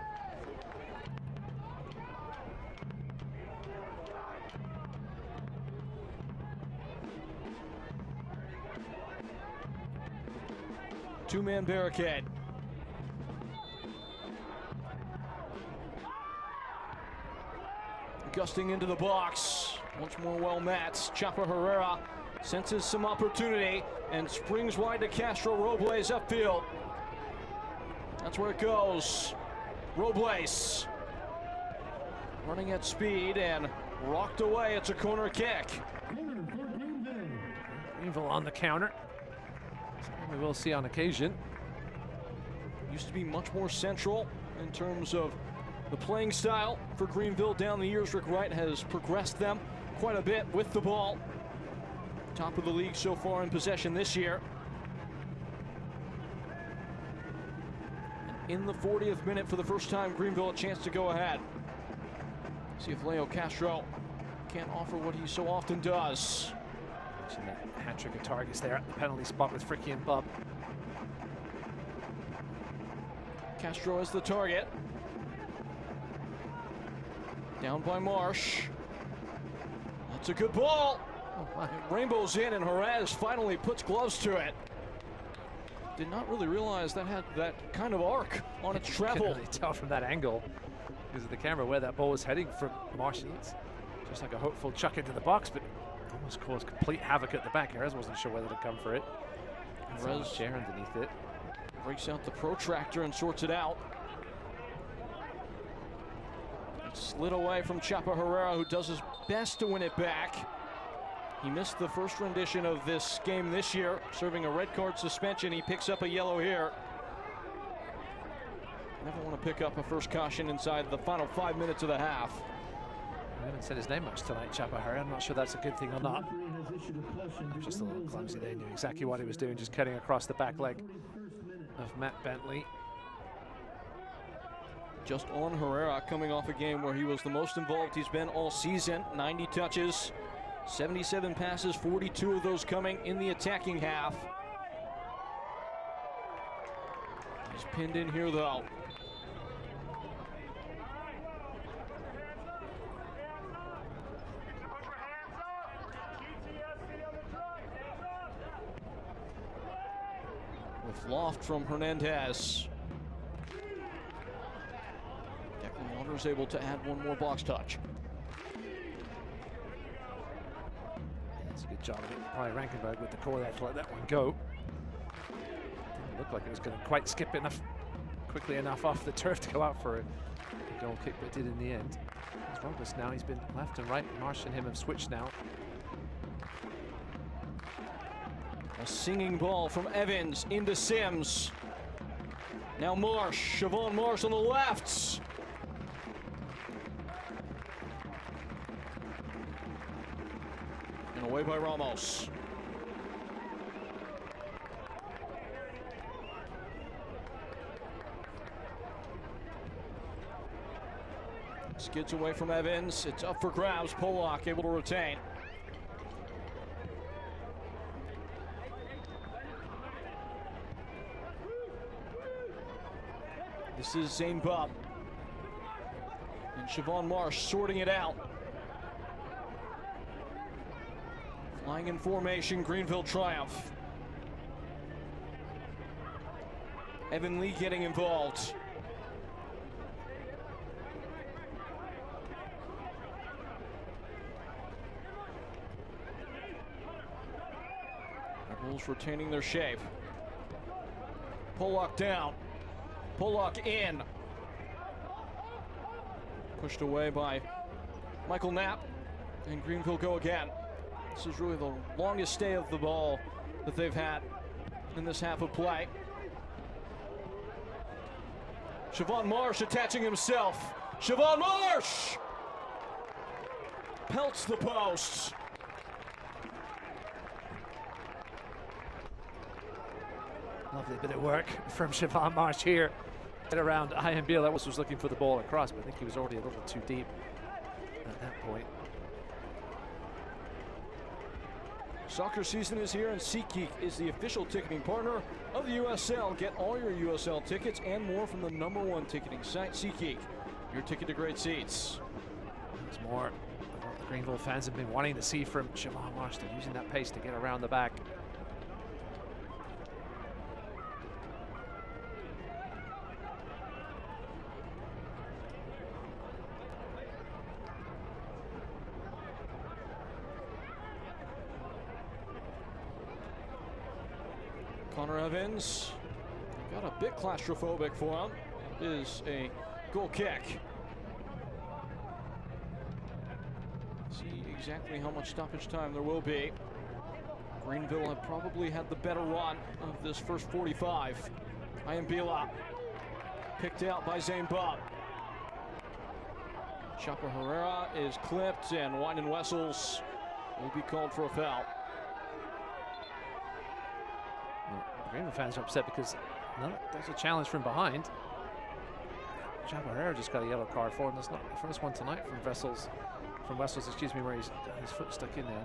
Two-man barricade. Gusting into the box. Once more well met. Chapo Herrera senses some opportunity and springs wide to Castro. Robles upfield. That's where it goes. Robles running at speed and rocked away. It's a corner kick. Greenville on the counter. Something we will see on occasion. Used to be much more central in terms of the playing style for Greenville down the years. Rick Wright has progressed them quite a bit with the ball. Top of the league so far in possession this year. And in the 40th minute, for the first time, Greenville a chance to go ahead. See if Leo Castro can't offer what he so often does. Watching that hat trick of targets there at the penalty spot with Fricky and Bub. Castro is the target. Down by Marsh. That's a good ball. Oh, Rainbow's in, and Jerez finally puts gloves to it. Did not really realize that had that kind of arc on its travel. You can really tell from that angle because of the camera where that ball was heading from Marsh. It's just like a hopeful chuck into the box, but almost caused complete havoc at the back. Jerez wasn't sure whether to come for it. Jerez chair underneath it. Breaks out the protractor and sorts it out. It slid away from Chapa Herrera, who does his best to win it back. He missed the first rendition of this game this year, serving a red card suspension. He picks up a yellow here. Never want to pick up a first caution inside the final 5 minutes of the half. I haven't said his name much tonight, Chapa Herrera. I'm not sure that's a good thing or not. Just a little clumsy there. He knew exactly what he was doing, just cutting across the back leg of Matt Bentley. Just on Herrera, coming off a game where he was the most involved he's been all season. 90 touches, 77 passes, 42 of those coming in the attacking half. He's pinned in here though. With loft from Hernandez. Declan Waters able to add one more box touch. That's a good job of it. Probably Rankenberg with the core there to let that one go. Didn't look like it was going to quite skip quickly enough off the turf to go out for a goal kick, but did in the end. It's Robles now. He's been left and right. Marsh and him have switched now. A singing ball from Evans into Sims. Now Marsh, Siobhan Marsh on the left. And away by Ramos. Skids away from Evans. It's up for grabs. Pollock able to retain. This is Zane Bubb. And Siobhan Marsh sorting it out. Flying in formation, Greenville triumph. Evan Lee getting involved. Rebels retaining their shape. Pollock down. Pollock in. Pushed away by Michael Knapp. And Greenville go again. This is really the longest stay of the ball that they've had in this half of play. Siobhan Marsh attaching himself. Siobhan Marsh! Pelts the post. Lovely bit of work from Siobhan Marsh here. Get around Ian Beale. That was looking for the ball across, but I think he was already a little too deep at that point. Soccer season is here, and SeatGeek is the official ticketing partner of the USL. Get all your USL tickets and more from the #1 ticketing site, SeatGeek. Your ticket to great seats. There's more of what the Greenville fans have been wanting to see from Siobhan Marsh. They're using that pace to get around the back. Connor Evans got a bit claustrophobic for him. It is a goal kick. See exactly how much stoppage time there will be. Greenville have probably had the better run of this first 45. Iambila picked out by Zane Bubb. Chapa Herrera is clipped, and Wynden Wessels will be called for a foul. Well, the Greenville fans are upset because there's a challenge from behind. Chapa Herrera just got a yellow card for him. That's not the first one tonight from Wessels, excuse me, where he's got his foot stuck in there.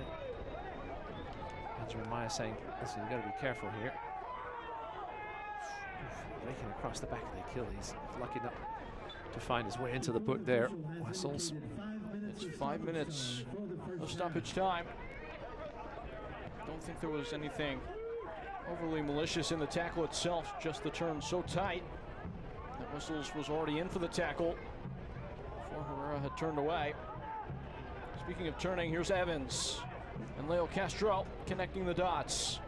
Andrew Maya saying, listen, you got to be careful here. Raking across the back of the Achilles. Lucky enough to find his way into the boot there. Wessels. It's 5 minutes of stoppage time. Don't think there was anything overly malicious in the tackle itself, just the turn so tight that Wessels was already in for the tackle before Herrera had turned away. Speaking of turning, here's Evans and Leo Castro connecting the dots.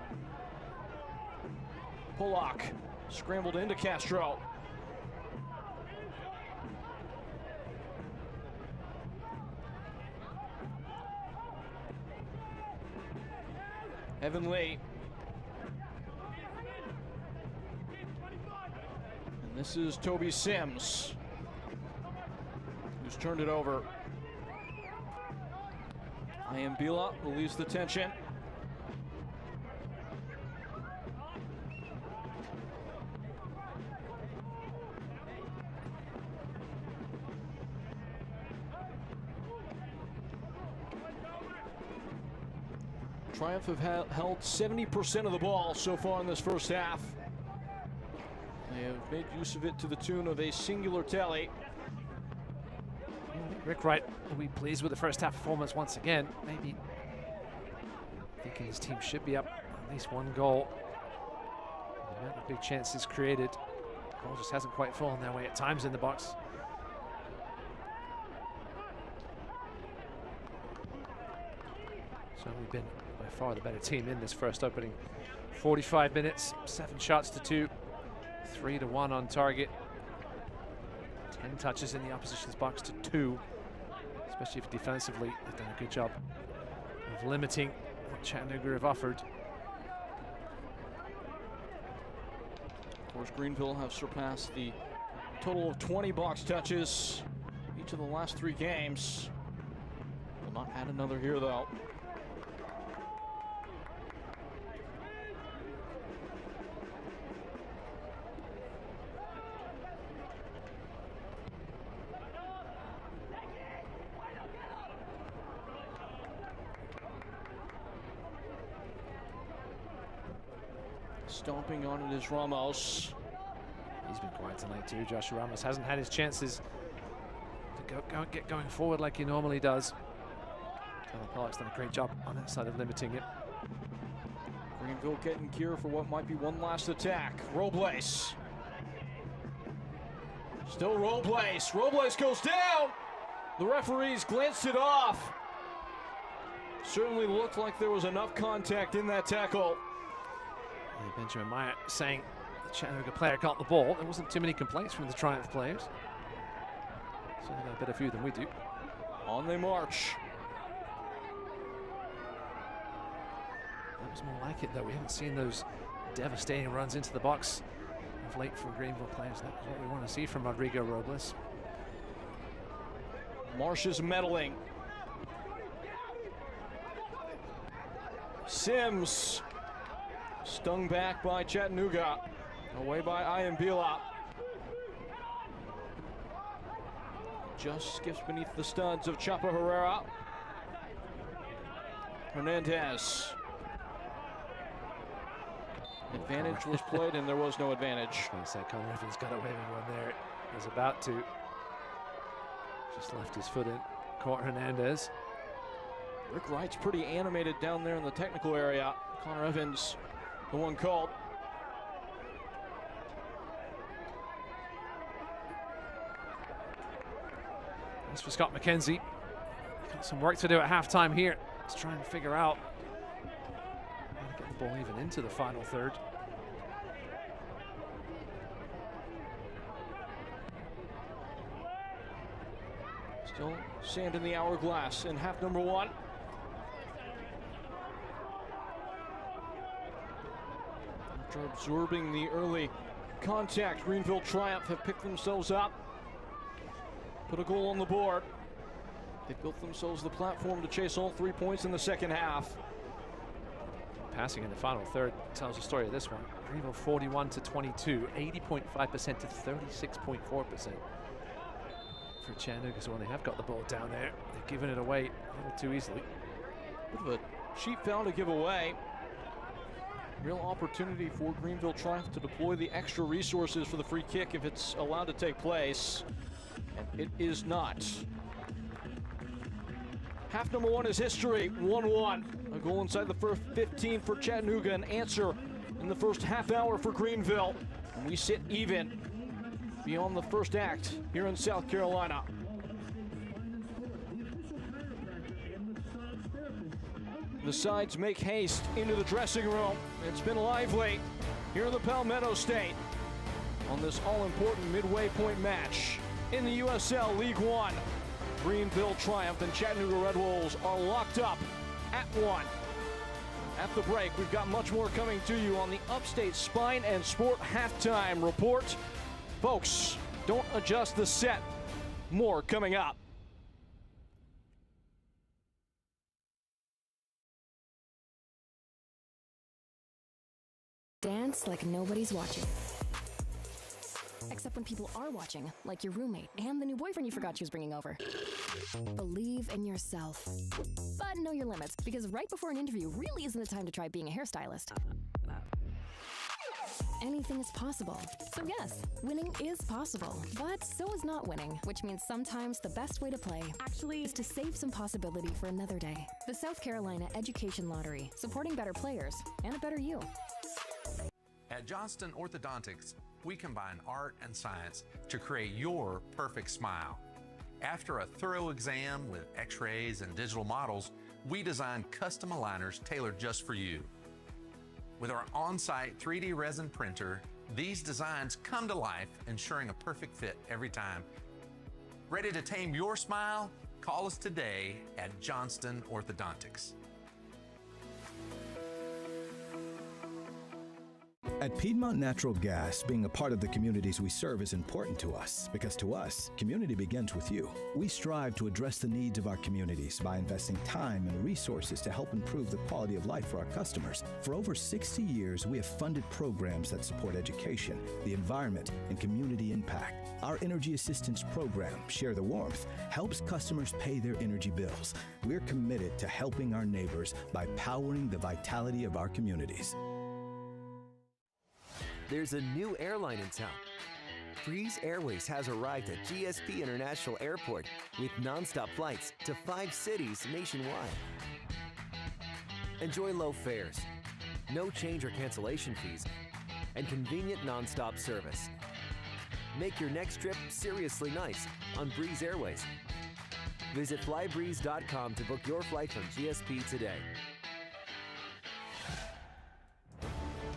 Pollock scrambled into Castro. Evan Lee. And this is Toby Sims, who's turned it over. Iambila relieves the tension. Triumph have held 70% of the ball so far in this first half. They have made use of it to the tune of a singular tally. Rick Wright will be pleased with the first half performance once again. Maybe thinking his team should be up at least one goal. The amount of big chances created. The ball just hasn't quite fallen their way at times in the box. Certainly been by far the better team in this first opening 45 minutes. 7 shots to 2, 3 to 1 on target. 10 touches in the opposition's box to 2. Especially if defensively they've done a good job of limiting what Chattanooga have offered. Of course, Greenville have surpassed the total of 20 box touches each of the last 3 games. Will not add another here, though. Stomping on it is Ramos. He's been quiet tonight too. Joshua Ramos hasn't had his chances to get going forward like he normally does. Tyler Pollock's done a great job on that side of limiting it. Greenville getting gear for what might be one last attack. Robles. Still Robles. Robles goes down. The referees glanced it off. Certainly looked like there was enough contact in that tackle. Benjamin Maya saying the Chattanooga player got the ball. There wasn't too many complaints from the Triumph players. Certainly got a better view than we do. On they march. That was more like it, though. We haven't seen those devastating runs into the box of late from Greenville players. That was what we want to see from Rodrigo Robles. Marsh is meddling. Sims stung back by Chattanooga. Away by Iambila. Just skips beneath the studs of Chapa Herrera. Hernandez. Advantage was played and there was no advantage. I said Connor Evans got away with one there. He was about to. Just left his foot in. Caught Hernandez. Rick Wright's pretty animated down there in the technical area. Connor Evans, the one called. As for Scott McKenzie, got some work to do at halftime here. He's trying to figure out how to get the ball even into the final third. Still sand in the hourglass in half number 1. After absorbing the early contact, Greenville Triumph have picked themselves up, put a goal on the board. They built themselves the platform to chase all 3 points in the second half. Passing in the final third tells the story of this one. Greenville 41-22, 80.5% to 36.4%. For Chattanooga, so when they have got the ball down there, they're giving it away a little too easily. Bit of a cheap foul to give away. Real opportunity for Greenville Triumph to deploy the extra resources for the free kick if it's allowed to take place. And it is not. Half number one is history, 1-1. A goal inside the first 15 for Chattanooga, an answer in the first half hour for Greenville. And we sit even beyond the first act here in South Carolina. The sides make haste into the dressing room. It's been lively here in the Palmetto State on this all-important midway point match in the USL League One. Greenville Triumph and Chattanooga Red Wolves are locked up at 1. At the break, we've got much more coming to you on the Upstate Spine and Sport Halftime Report. Folks, don't adjust the set. More coming up. Dance like nobody's watching. Except when people are watching, like your roommate and the new boyfriend you forgot she was bringing over. Believe in yourself. But know your limits, because right before an interview really isn't the time to try being a hairstylist. Anything is possible. So yes, winning is possible. But so is not winning, which means sometimes the best way to play actually is to save some possibility for another day. The South Carolina Education Lottery, supporting better players and a better you. At Johnston Orthodontics, we combine art and science to create your perfect smile. After a thorough exam with x-rays and digital models, we design custom aligners tailored just for you. With our on-site 3D resin printer, these designs come to life, ensuring a perfect fit every time. Ready to tame your smile? Call us today at Johnston Orthodontics. At Piedmont Natural Gas, being a part of the communities we serve is important to us, because to us, community begins with you. We strive to address the needs of our communities by investing time and resources to help improve the quality of life for our customers. For over 60 years, we have funded programs that support education, the environment, and community impact. Our energy assistance program, Share the Warmth, helps customers pay their energy bills. We're committed to helping our neighbors by powering the vitality of our communities. There's a new airline in town. Breeze Airways has arrived at GSP International Airport with nonstop flights to 5 cities nationwide. Enjoy low fares, no change or cancellation fees, and convenient nonstop service. Make your next trip seriously nice on Breeze Airways. Visit flybreeze.com to book your flight from GSP today.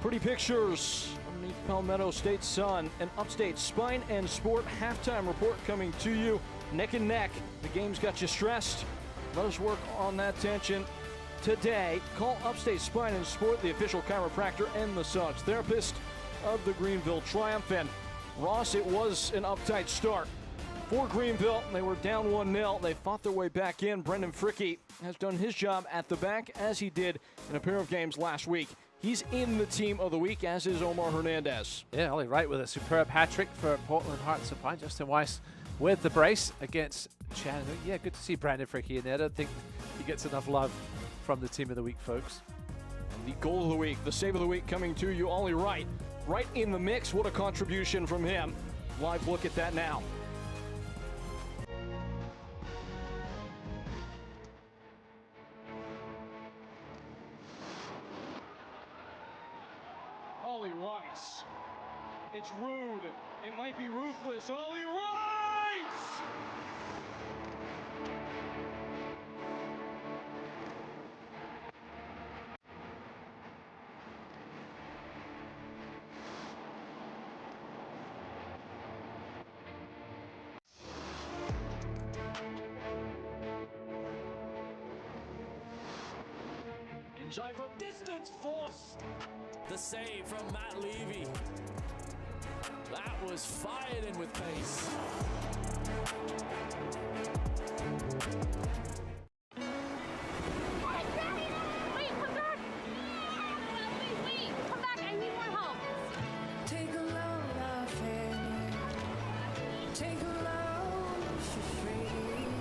Pretty pictures underneath Palmetto State sun. An Upstate Spine and Sport halftime report coming to you. Neck and neck. The game's got you stressed. Let us work on that tension today. Call Upstate Spine and Sport, the official chiropractor and massage therapist of the Greenville Triumph. And Ross, it was an uptight start for Greenville. They were down 1-0. They fought their way back in. Brendan Fricke has done his job at the back, as he did in a pair of games last week. He's in the team of the week, as is Omar Hernandez. Yeah, Ollie Wright with a superb hat-trick for Portland Hearts of Pine. Justin Weiss with the brace against Chattanooga. Yeah, good to see Brandon Fricke in there. I don't think he gets enough love from the team of the week, folks. And the goal of the week, the save of the week coming to you, Ollie Wright. Right in the mix. What a contribution from him. Live look at that now. Ollie Rice. It's rude. It might be ruthless. Ollie Rice! Showing from distance, forced. The save from Matt Levy. That was fired in with pace. Wait, come back! Wait, come back, I need more help. Take a load off it. Take a load for free.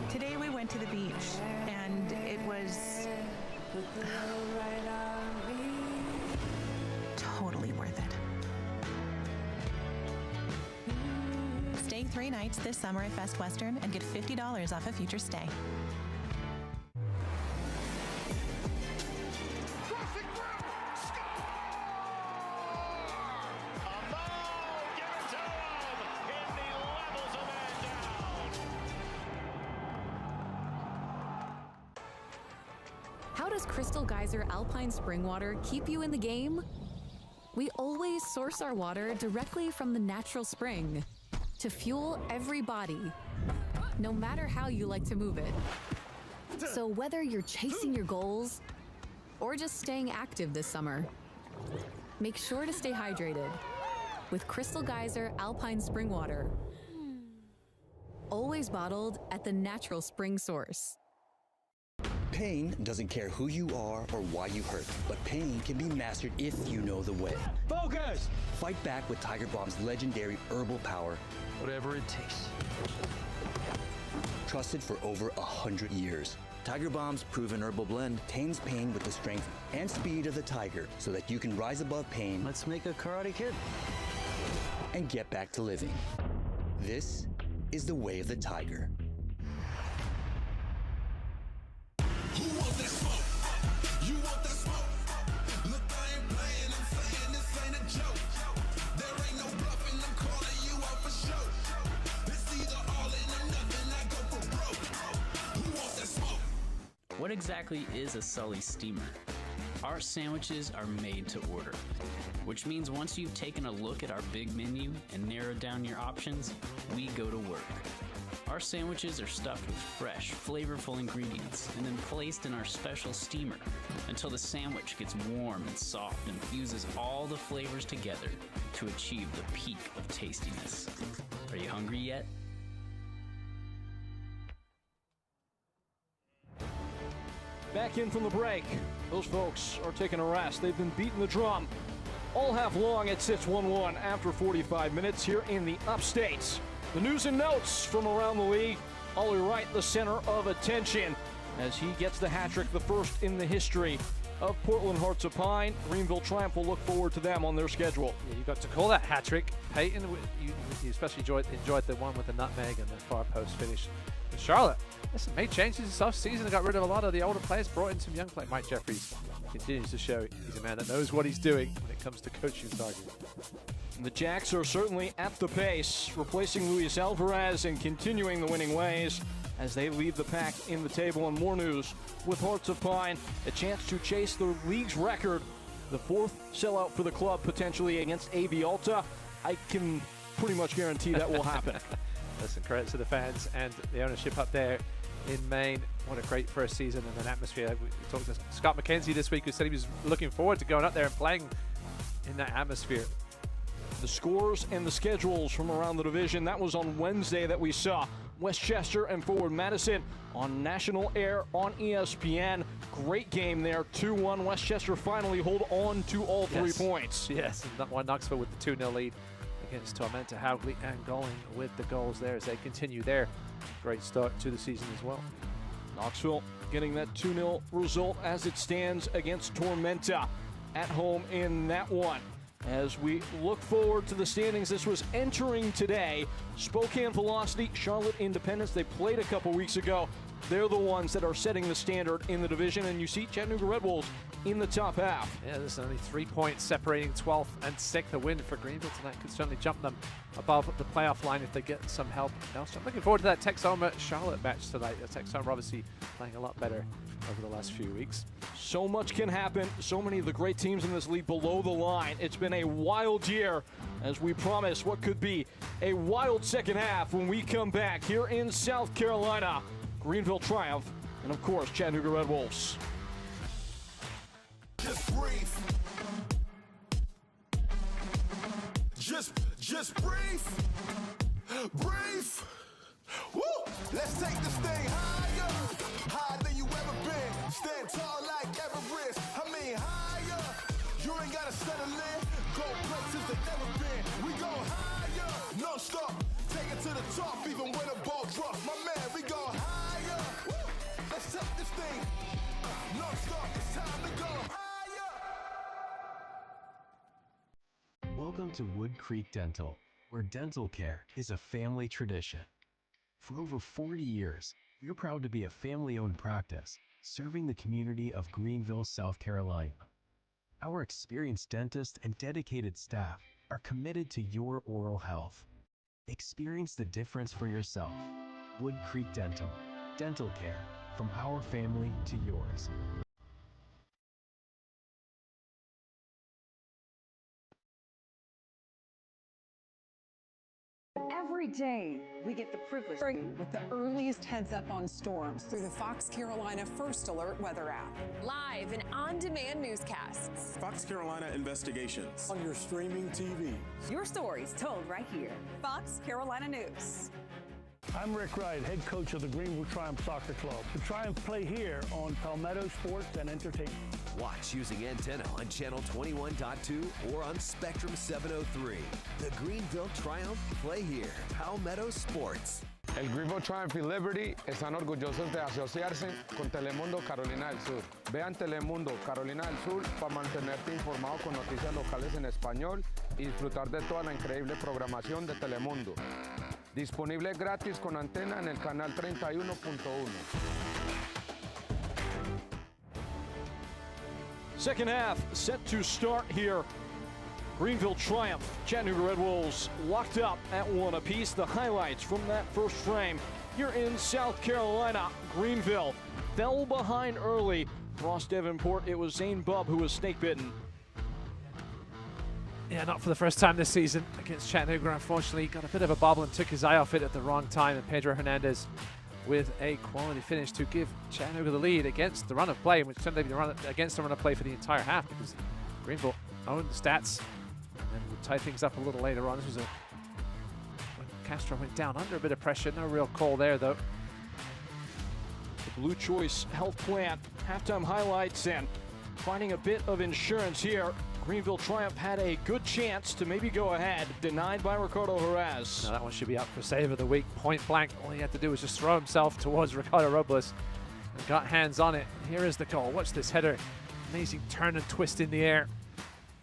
Today we went to the beach and it was totally worth it. Stay 3 nights this summer at Best Western and get $50 off a future stay. How does Crystal Geyser Alpine Spring Water keep you in the game? We always source our water directly from the natural spring to fuel every body, no matter how you like to move it. So whether you're chasing your goals or just staying active this summer, make sure to stay hydrated with Crystal Geyser Alpine Spring Water. Always bottled at the natural spring source. Pain doesn't care who you are or why you hurt, but pain can be mastered if you know the way. Focus! Fight back with Tiger Balm's legendary herbal power. Whatever it takes. Trusted for over 100 years. Tiger Balm's proven herbal blend tames pain with the strength and speed of the tiger so that you can rise above pain. Let's make a Karate Kid. And get back to living. This is the way of the tiger. Who wants that smoke? You want that smoke? Look, I ain't playing, I'm saying this ain't a joke. There ain't no bluffing, I'm calling you out for show. It's either all in or nothing, I go for broke. Who wants that smoke? What exactly is a Sully steamer? Our sandwiches are made to order, which means once you've taken a look at our big menu and narrowed down your options, we go to work. Our sandwiches are stuffed with fresh, flavorful ingredients and then placed in our special steamer until the sandwich gets warm and soft and fuses all the flavors together to achieve the peak of tastiness. Are you hungry yet? Back in from the break. Those folks are taking a rest. They've been beating the drum all half long. It sits 1-1 after 45 minutes here in the upstate. The news and notes from around the league. Ollie Wright, the center of attention, as he gets the hat trick, the first in the history of Portland Hearts of Pine. Greenville Triumph will look forward to them on their schedule. Yeah, you got to call that hat trick. Peyton, you especially enjoyed the one with the nutmeg and the far post finish. And Charlotte, listen, made changes this offseason, got rid of a lot of the older players, brought in some young players. Mike Jeffries continues to show he's a man that knows what he's doing when it comes to coaching targets. The Jacks are certainly at the pace, replacing Luis Alvarez and continuing the winning ways as they lead the pack in the table. And more news with Hearts of Pine, a chance to chase the league's record, the 4th sellout for the club potentially against AV Alta. I can pretty much guarantee that will happen. Listen, credit to the fans and the ownership up there in Maine. What a great first season and an atmosphere. We talked to Scott McKenzie this week, who said he was looking forward to going up there and playing in that atmosphere. The scores and the schedules from around the division. That was on Wednesday that we saw Westchester and Forward Madison on national air on ESPN. Great game there, 2-1. Westchester finally hold on to all 3 points. Yes, and one Knoxville with the 2-0 lead against Tormenta, Howgley and Going with the goals there as they continue their great start to the season as well. Knoxville getting that 2-0 result as it stands against Tormenta at home in that one. As we look forward to the standings, this was entering today. Spokane Velocity, Charlotte Independence, they played a couple weeks ago. They're the ones that are setting the standard in the division, and you see Chattanooga Red Wolves in the top half. Yeah, there's only 3 points separating 12th and 6th. A win for Greenville tonight could certainly jump them above the playoff line if they get some help elsewhere. I'm looking forward to that Texoma-Charlotte match tonight. Texoma obviously playing a lot better over the last few weeks. So much can happen. So many of the great teams in this league below the line. It's been a wild year as we promise what could be a wild second half when we come back here in South Carolina. Greenville Triumph, and of course, Chattanooga Red Wolves. Just breathe. Breathe. Woo! Let's take this thing higher. Higher than you ever been. Stand tall like Everest. I mean higher. You ain't gotta settle in. Go places they never been. We go higher. No stop. Take it to the top even when the ball drops. My man, we go higher. Woo! Let's take this thing. No stop. It's time to go higher. Welcome to Wood Creek Dental, where dental care is a family tradition. For over 40 years, we're proud to be a family-owned practice, serving the community of Greenville, South Carolina. Our experienced dentists and dedicated staff are committed to your oral health. Experience the difference for yourself. Wood Creek Dental. Dental care from our family to yours. Every day, we get the privilege with the earliest heads up on storms through the Fox Carolina First Alert weather app. Live and on-demand newscasts. Fox Carolina Investigations. On your streaming TV. Your stories told right here. Fox Carolina News. I'm Rick Wright, head coach of the Greenville Triumph Soccer Club. The Triumph play here on Palmetto Sports and Entertainment. Watch using antenna on channel 21.2 or on Spectrum 703. The Greenville Triumph play here. Palmetto Sports. El Greenville Triumph y Liberty están orgullosos de asociarse con Telemundo Carolina del Sur. Vean Telemundo Carolina del Sur para mantenerte informado con noticias locales en español y disfrutar de toda la increíble programación de Telemundo. Disponible gratis con antena en el canal 31.1. Second half set to start here. Greenville Triumph, Chattanooga Red Wolves locked up at 1 apiece. The highlights from that first frame here in South Carolina. Greenville fell behind early. Ross Davenport, it was Zane Bubb who was snake bitten. Yeah, not for the first time this season against Chattanooga. Unfortunately, he got a bit of a bobble and took his eye off it at the wrong time. And Pedro Hernandez with a quality finish to give Chattanooga the lead against the run of play, which turned out to be against the run of play for the entire half because Greenville owned the stats and then would tie things up a little later on. This was when Castro went down under a bit of pressure. No real call there, though. The Blue Choice Health Plan halftime highlights and finding a bit of insurance here. Greenville Triumph had a good chance to maybe go ahead, denied by Ricardo Jerez. Now that one should be up for save of the week. Point blank, all he had to do was just throw himself towards Ricardo Robles and got hands on it. Here is the goal. Watch this header. Amazing turn and twist in the air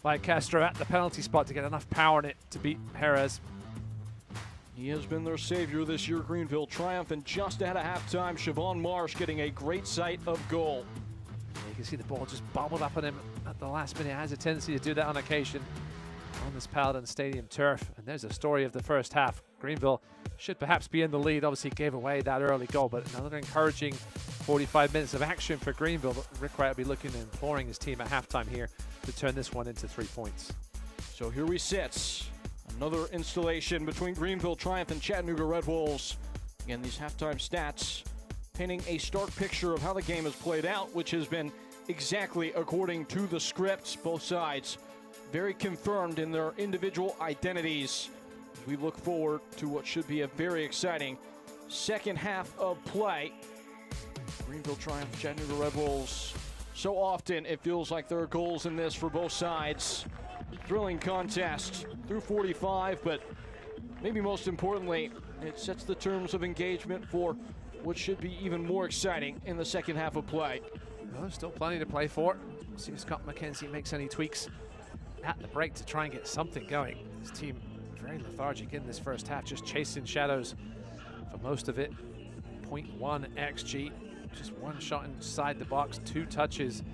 by Castro at the penalty spot to get enough power in it to beat Jerez. He has been their savior this year, Greenville Triumph, and just ahead of halftime, Siobhan Marsh getting a great sight of goal. You can see the ball just bobbled up on him at the last minute. It has a tendency to do that on occasion on this Paladin Stadium turf. And there's a story of the first half. Greenville should perhaps be in the lead. Obviously gave away that early goal, but another encouraging 45 minutes of action for Greenville. Rick Wright will be looking and imploring his team at halftime here to turn this one into 3 points. So here we sit. Another installation between Greenville Triumph and Chattanooga Red Wolves. Again, these halftime stats painting a stark picture of how the game has played out, which has been exactly according to the scripts. Both sides very confirmed in their individual identities as we look forward to what should be a very exciting second half of play. Greenville Triumph, Chattanooga Red Wolves. So often it feels like there are goals in this for both sides. Thrilling contest through 45, but maybe most importantly, it sets the terms of engagement for what should be even more exciting in the second half of play. Well, there's still plenty to play for. See if Scott McKenzie makes any tweaks at the break to try and get something going. His team very lethargic in this first half, just chasing shadows for most of it. 0.1 XG, just one shot inside the box, 2 touches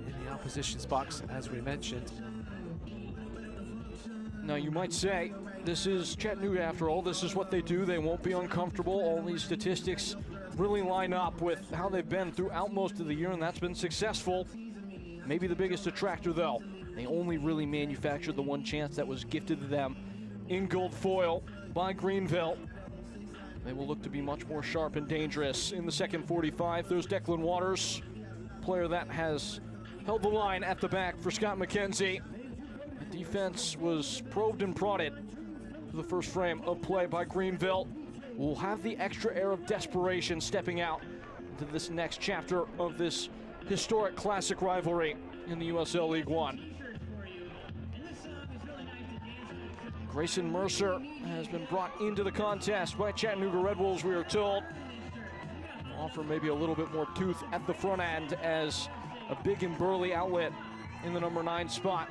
in the opposition's box, as we mentioned. Now you might say, this is Chattanooga after all. This is what they do. They won't be uncomfortable. All these statistics really line up with how they've been throughout most of the year, and that's been successful. Maybe the biggest detractor, though, they only really manufactured the one chance that was gifted to them in gold foil by Greenville. They will look to be much more sharp and dangerous in the second 45. There's Declan Waters, player that has held the line at the back for Scott McKenzie. The defense was probed and prodded to the first frame of play by Greenville. Will have the extra air of desperation stepping out into this next chapter of this historic classic rivalry in the USL League One. Grayson Mercer has been brought into the contest by Chattanooga Red Wolves, we are told. Offer maybe a little bit more tooth at the front end as a big and burly outlet in the number 9 spot.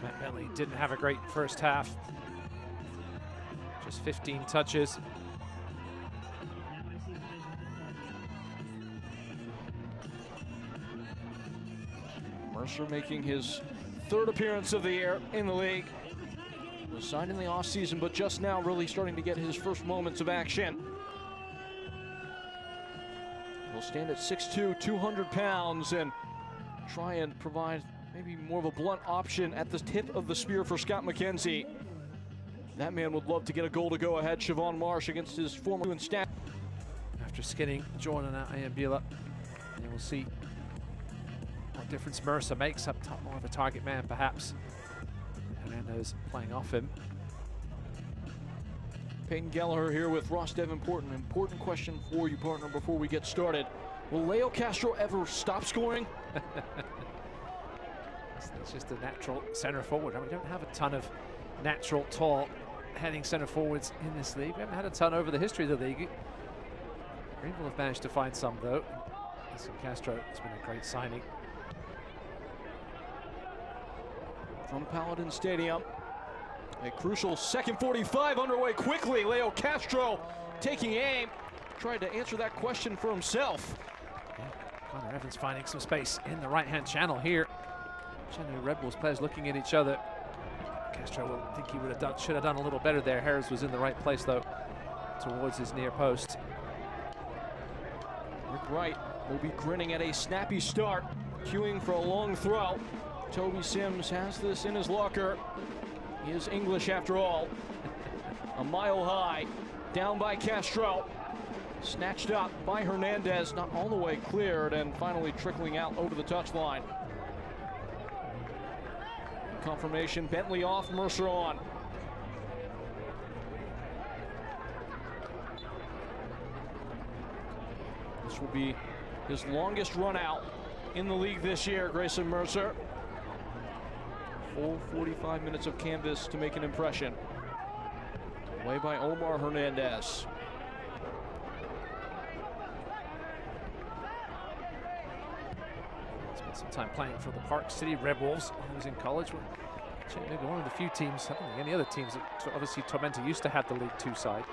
Matt Bentley didn't have a great first half. Just 15 touches. Mercer making his 3rd appearance of the year in the league. Was signed in the offseason, but just now really starting to get his first moments of action. He'll stand at 6'2", 200 pounds, and try and provide maybe more of a blunt option at the tip of the spear for Scott McKenzie. That man would love to get a goal to go ahead. Siobhan Marsh against his former and staff. After skinning Jordan Ayambila, and we'll see what difference Mercer makes up top, more of a target man perhaps. Hernandez playing off him. Peyton Gallagher here with Ross Davenport. An important question for you, partner, before we get started. Will Leo Castro ever stop scoring? It's just a natural center forward. I mean, we don't have a ton of natural, tall, heading center forwards in this league. We haven't had a ton over the history of the league. Greenville have managed to find some, though. Castro has been a great signing. From Paladin Stadium, a crucial second 45 underway quickly. Leo Castro taking aim, tried to answer that question for himself. Yeah, Connor Evans finding some space in the right-hand channel here. Chattanooga Red Bulls players looking at each other. Castro will think he should have done a little better there. Harris was in the right place though, towards his near post. Rick Wright will be grinning at a snappy start, queuing for a long throw. Toby Sims has this in his locker. He is English after all. A mile high, down by Castro. Snatched up by Hernandez, not all the way cleared, and finally trickling out over the touchline. Confirmation, Bentley off, Mercer on. This will be his longest run out in the league this year, Grayson Mercer. Full 45 minutes of canvas to make an impression. Away by Omar Hernandez. Spent some time playing for the Park City Red Wolves when he was in college. Chattanooga, one of the few teams, I don't think any other teams, that obviously Tormenta used to have the League Two side.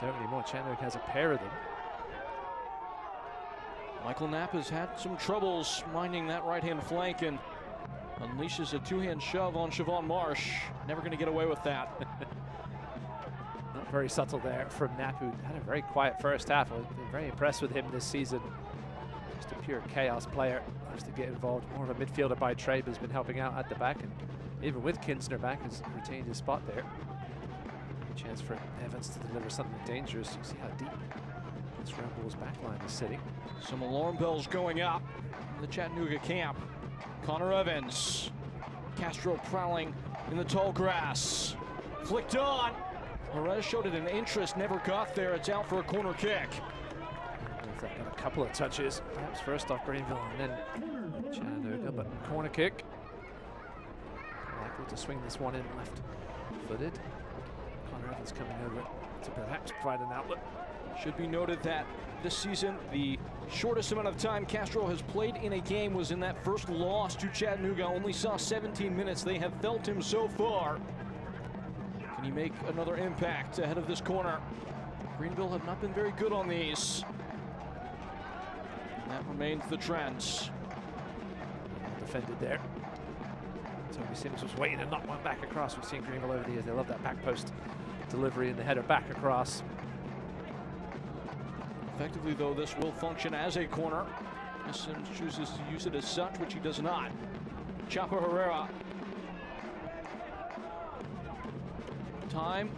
Don't anymore. Chattanooga has a pair of them. Michael Knapp has had some troubles minding that right-hand flank and unleashes a two-hand shove on Siobhan Marsh. Never going to get away with that. Not very subtle there from Knapp, who had a very quiet first half. I've been very impressed with him this season. Just a pure chaos player. Loves to get involved. More of a midfielder by trade, but has been helping out at the back. And even with Kinsner back, has retained his spot there. A chance for Evans to deliver something dangerous. You see how deep this Red Bulls backline is sitting. Some alarm bells going up in the Chattanooga camp. Connor Evans. Castro prowling in the tall grass. Flicked on. Perez showed it an interest, never got there. It's out for a corner kick. Got a couple of touches, perhaps first off Greenville and then Chattanooga, but corner kick. Likely to swing this one in left-footed. Connor Evans coming over to perhaps provide an outlet. Should be noted that this season, the shortest amount of time Castro has played in a game was in that first loss to Chattanooga. Only saw 17 minutes. They have felt him so far. Can he make another impact ahead of this corner? Greenville have not been very good on these. And that remains the trend. Defended there. Toby Sims was waiting to knock one back across. We've seen Greenville over the years. They love that back post delivery and the header back across. Effectively, though, this will function as a corner. Sims chooses to use it as such, which he does not. Chapo Herrera. Time.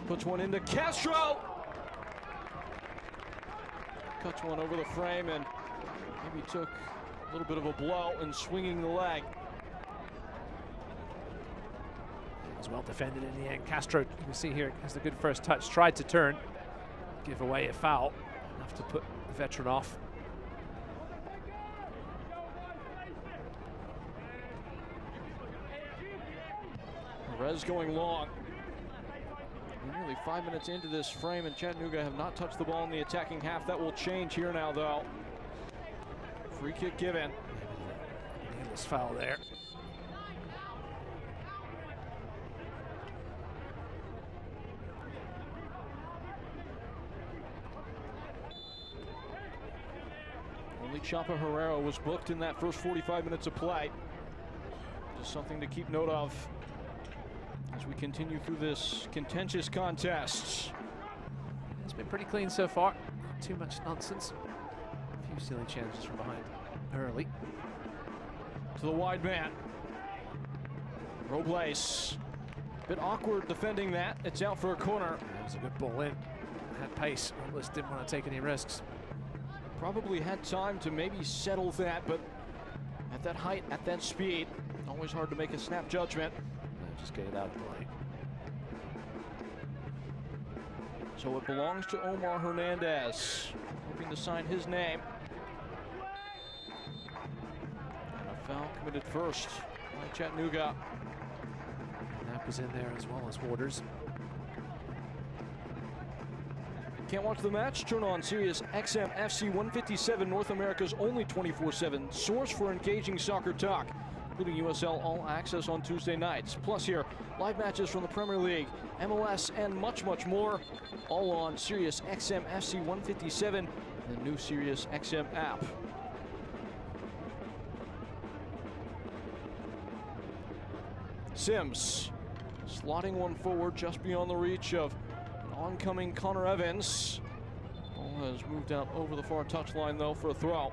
Puts one into Castro. Cuts one over the frame and maybe took a little bit of a blow in swinging the leg. was well defended in the end. Castro, you can see here, has a good first touch, tried to turn, give away a foul, enough to put the veteran off. Perez going long. We're nearly 5 minutes into this frame, and Chattanooga have not touched the ball in the attacking half. That will change here now, though. Free kick given. This foul there. Only Chapa Herrera was booked in that first 45 minutes of play. Just something to keep note of as we continue through this contentious contest. It's been pretty clean so far. Not too much nonsense. A few silly chances from behind early. To the wide man. Robles. Bit awkward defending that. It's out for a corner. That was a good ball in. Had pace. Robles didn't want to take any risks. Probably had time to maybe settle that, but at that height, at that speed, always hard to make a snap judgment. Just get it out of play. So it belongs to Omar Hernandez, hoping to sign his name. And a foul committed first by Chattanooga. Knapp was in there as well as Waters. Can't watch the match? Turn on Sirius XM FC 157, North America's only 24/7 source for engaging soccer talk, including USL All Access on Tuesday nights. Plus here, live matches from the Premier League, MLS, and much, much more, all on Sirius XM FC 157, the new Sirius XM app. Sims slotting one forward just beyond the reach of oncoming Connor Evans. Ball has moved out over the far touchline though for a throw.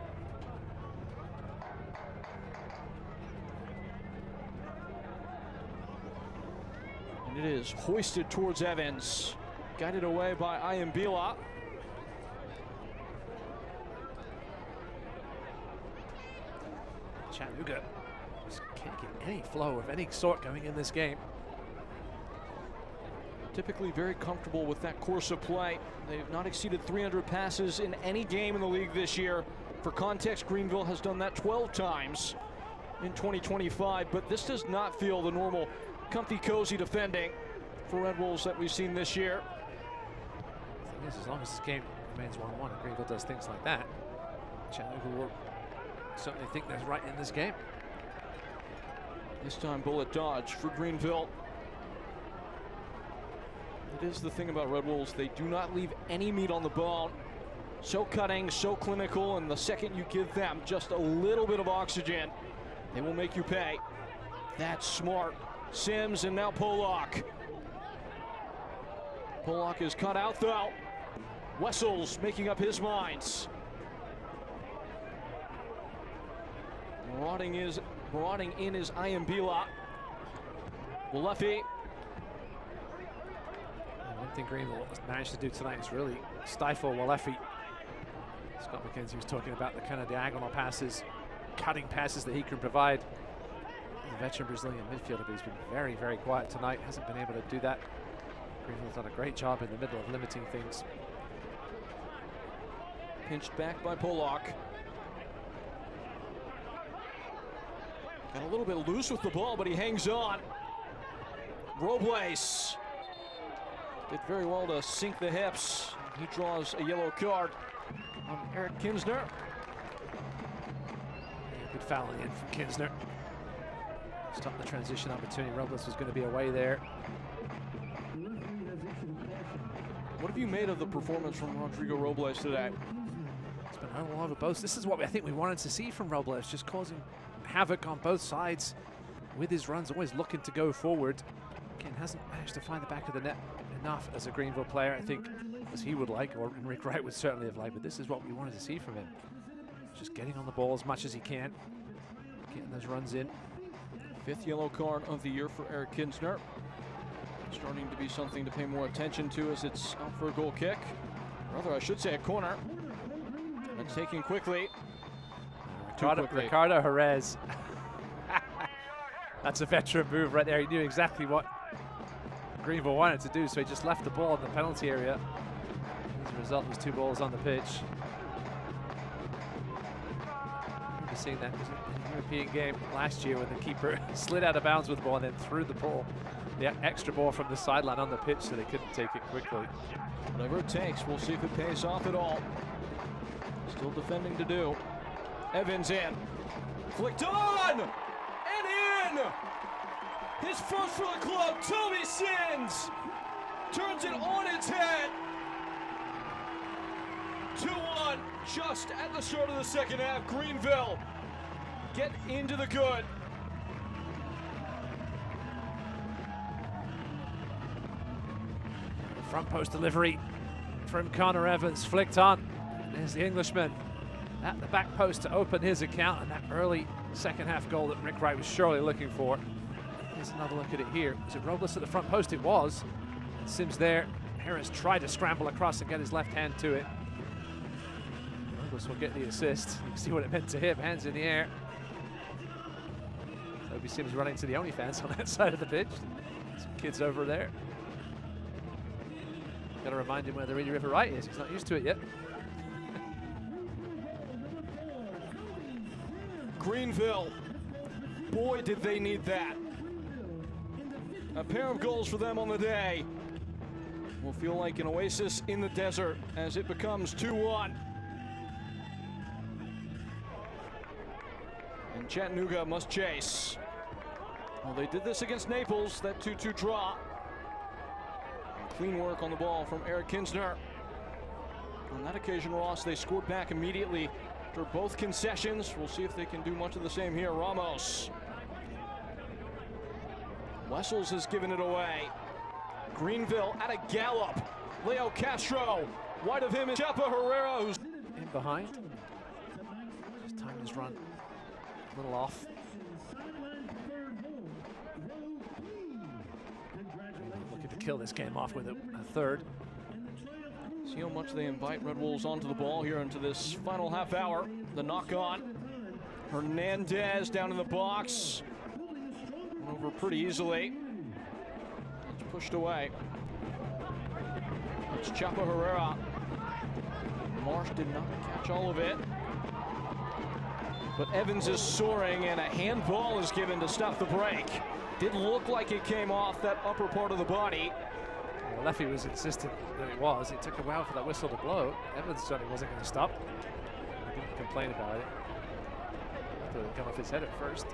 And it is hoisted towards Evans. Guided away by Ayambila. Chattanooga just can't get any flow of any sort going in this game. Typically very comfortable with that course of play. They've not exceeded 300 passes in any game in the league this year. For context, Greenville has done that 12 times in 2025, but this does not feel the normal comfy, cozy defending for Red Wolves that we've seen this year. The thing is, as long as this game remains 1-1 and Greenville does things like that, Chattanooga will certainly think that's right in this game. This time bullet dodge for Greenville. It is the thing about Red Wolves, they do not leave any meat on the bone. So cutting, so clinical, and the second you give them just a little bit of oxygen, they will make you pay. That's smart. Sims and now Pollock. Pollock is cut out though. Wessels making up his minds. Marauding in is Ayambila. Walefi. One thing Greenville managed to do tonight is really stifle Walefi. Scott McKenzie was talking about the kind of diagonal passes, cutting passes that he can provide. The veteran Brazilian midfielder, but he's been very, very quiet tonight. Hasn't been able to do that. Greenville's done a great job in the middle of limiting things. Pinched back by Pollock. Got a little bit loose with the ball, but he hangs on. Robles did very well to sink the hips. He draws a yellow card on Eric Kinsner. Good fouling in from Kinsner. Stop the transition opportunity. Robles was going to be away there. What have you made of the performance from Rodrigo Robles today? It's been all over both. This is what I think we wanted to see from Robles, just causing havoc on both sides with his runs, always looking to go forward. Again, hasn't managed to find the back of the net enough as a Greenville player, I think, as he would like, or Rick Wright would certainly have liked, but this is what we wanted to see from him. Just getting on the ball as much as he can, getting those runs in. 5th yellow card of the year for Eric Kinsner. Starting to be something to pay more attention to as it's out for a goal kick. Rather, I should say a corner. And taken quickly. Ricardo Jerez. That's a veteran move right there. He knew exactly what Greenville wanted to do, so he just left the ball in the penalty area. As a result, there's 2 balls on the pitch. I remember seeing that in a European game last year when the keeper slid out of bounds with the ball and then threw the ball, the extra ball from the sideline on the pitch, so they couldn't take it quickly. Whatever it takes, we'll see if it pays off at all. Still defending to do. Evans in. Flicked on! And in! His first for the club, Toby Sins! Turns it on its head! 2-1, just at the start of the second half. Greenville get into the good. Front post delivery from Connor Evans, flicked on. There's the Englishman at the back post to open his account, and that early second half goal that Rick Wright was surely looking for. Here's another look at it here. Was it Robles at the front post? It was. Sims there. Harris tried to scramble across and get his left hand to it. Robles will get the assist. You can see what it meant to him. Hands in the air. Toby Sims running to the OnlyFans on that side of the pitch. Some kids over there. Got to remind him where the Reedy River right is. He's not used to it yet. Greenville, boy did they need that. A pair of goals for them on the day. Will feel like an oasis in the desert as it becomes 2-1. And Chattanooga must chase. Well, they did this against Naples, that 2-2 draw. Clean work on the ball from Eric Kinsner. On that occasion, Ross, they scored back immediately after both concessions. We'll see if they can do much of the same here. Ramos. Wessels has given it away. Greenville at a gallop. Leo Castro. Wide of him is Chepa Herrera, who's in behind. Just timed his run a little off. Looking to kill this game off with a third. See how much they invite Red Wolves onto the ball here into this final half hour. The knock on. Hernandez down in the box. Went over pretty easily. It's pushed away. It's Chepa Herrera. Marsh did not catch all of it. But Evans is soaring, and a handball is given to stop the break. Didn't look like it came off that upper part of the body. Well, Leffy was insistent that it was. It took a while for that whistle to blow. Evans certainly wasn't going to stop. He didn't complain about it. I thought it would come off his head at first.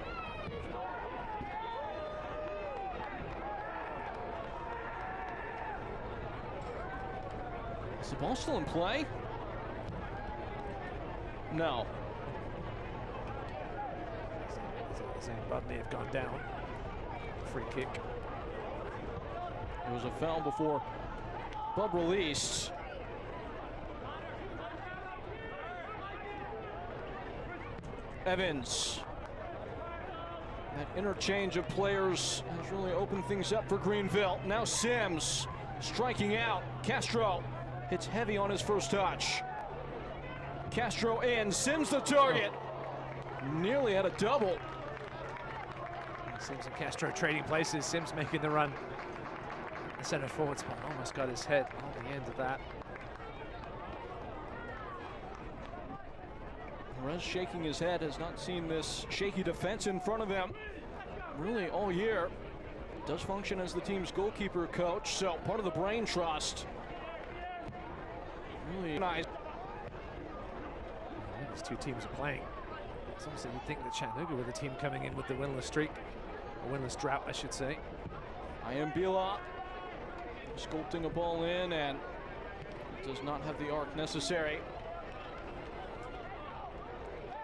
Is the ball still in play? No. Zane Budd may have gone down. Free kick. It was a foul before Bub released. Evans. That interchange of players has really opened things up for Greenville. Now Sims striking out. Castro hits heavy on his first touch. Castro in. Sims the target. Nearly had a double. Sims and Castro trading places. Sims making the run. The center forward spot almost got his head on the end of that. Perez shaking his head, has not seen this shaky defense in front of him really all year. Does function as the team's goalkeeper coach, so part of the brain trust. Really nice. These two teams are playing. It's almost like you'd think that Chattanooga were the team coming in with the winless streak, a winless drought, I should say. Iambila sculpting a ball in and does not have the arc necessary.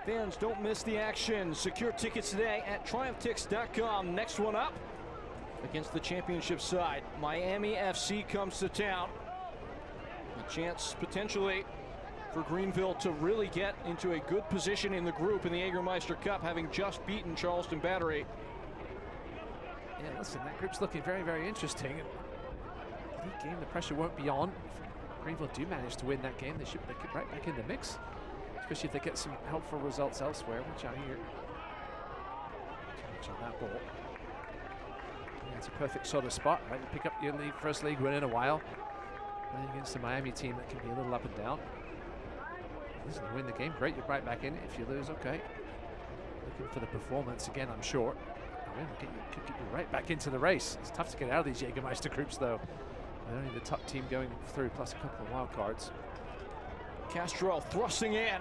Fans, don't miss the action. Secure tickets today at TriumphTix.com. Next one up against the championship side. Miami FC comes to town. A chance potentially for Greenville to really get into a good position in the group in the Jägermeister Cup, having just beaten Charleston Battery. Yeah, listen, that group's looking very, very interesting. League game, the pressure won't be on. If Greenville do manage to win that game, they should get right back in the mix, especially if they get some helpful results elsewhere. Watch out here. Watch on that ball. It's a perfect sort of spot, right? You pick up your first league win in a while. Playing against the Miami team that can be a little up and down. Listen, you win the game, great, you're right back in it. If you lose, okay. Looking for the performance again, I'm sure. Could get you right back into the race. It's tough to get out of these Jägermeister groups, though. Only the top team going through, plus a couple of wild cards. Castro thrusting in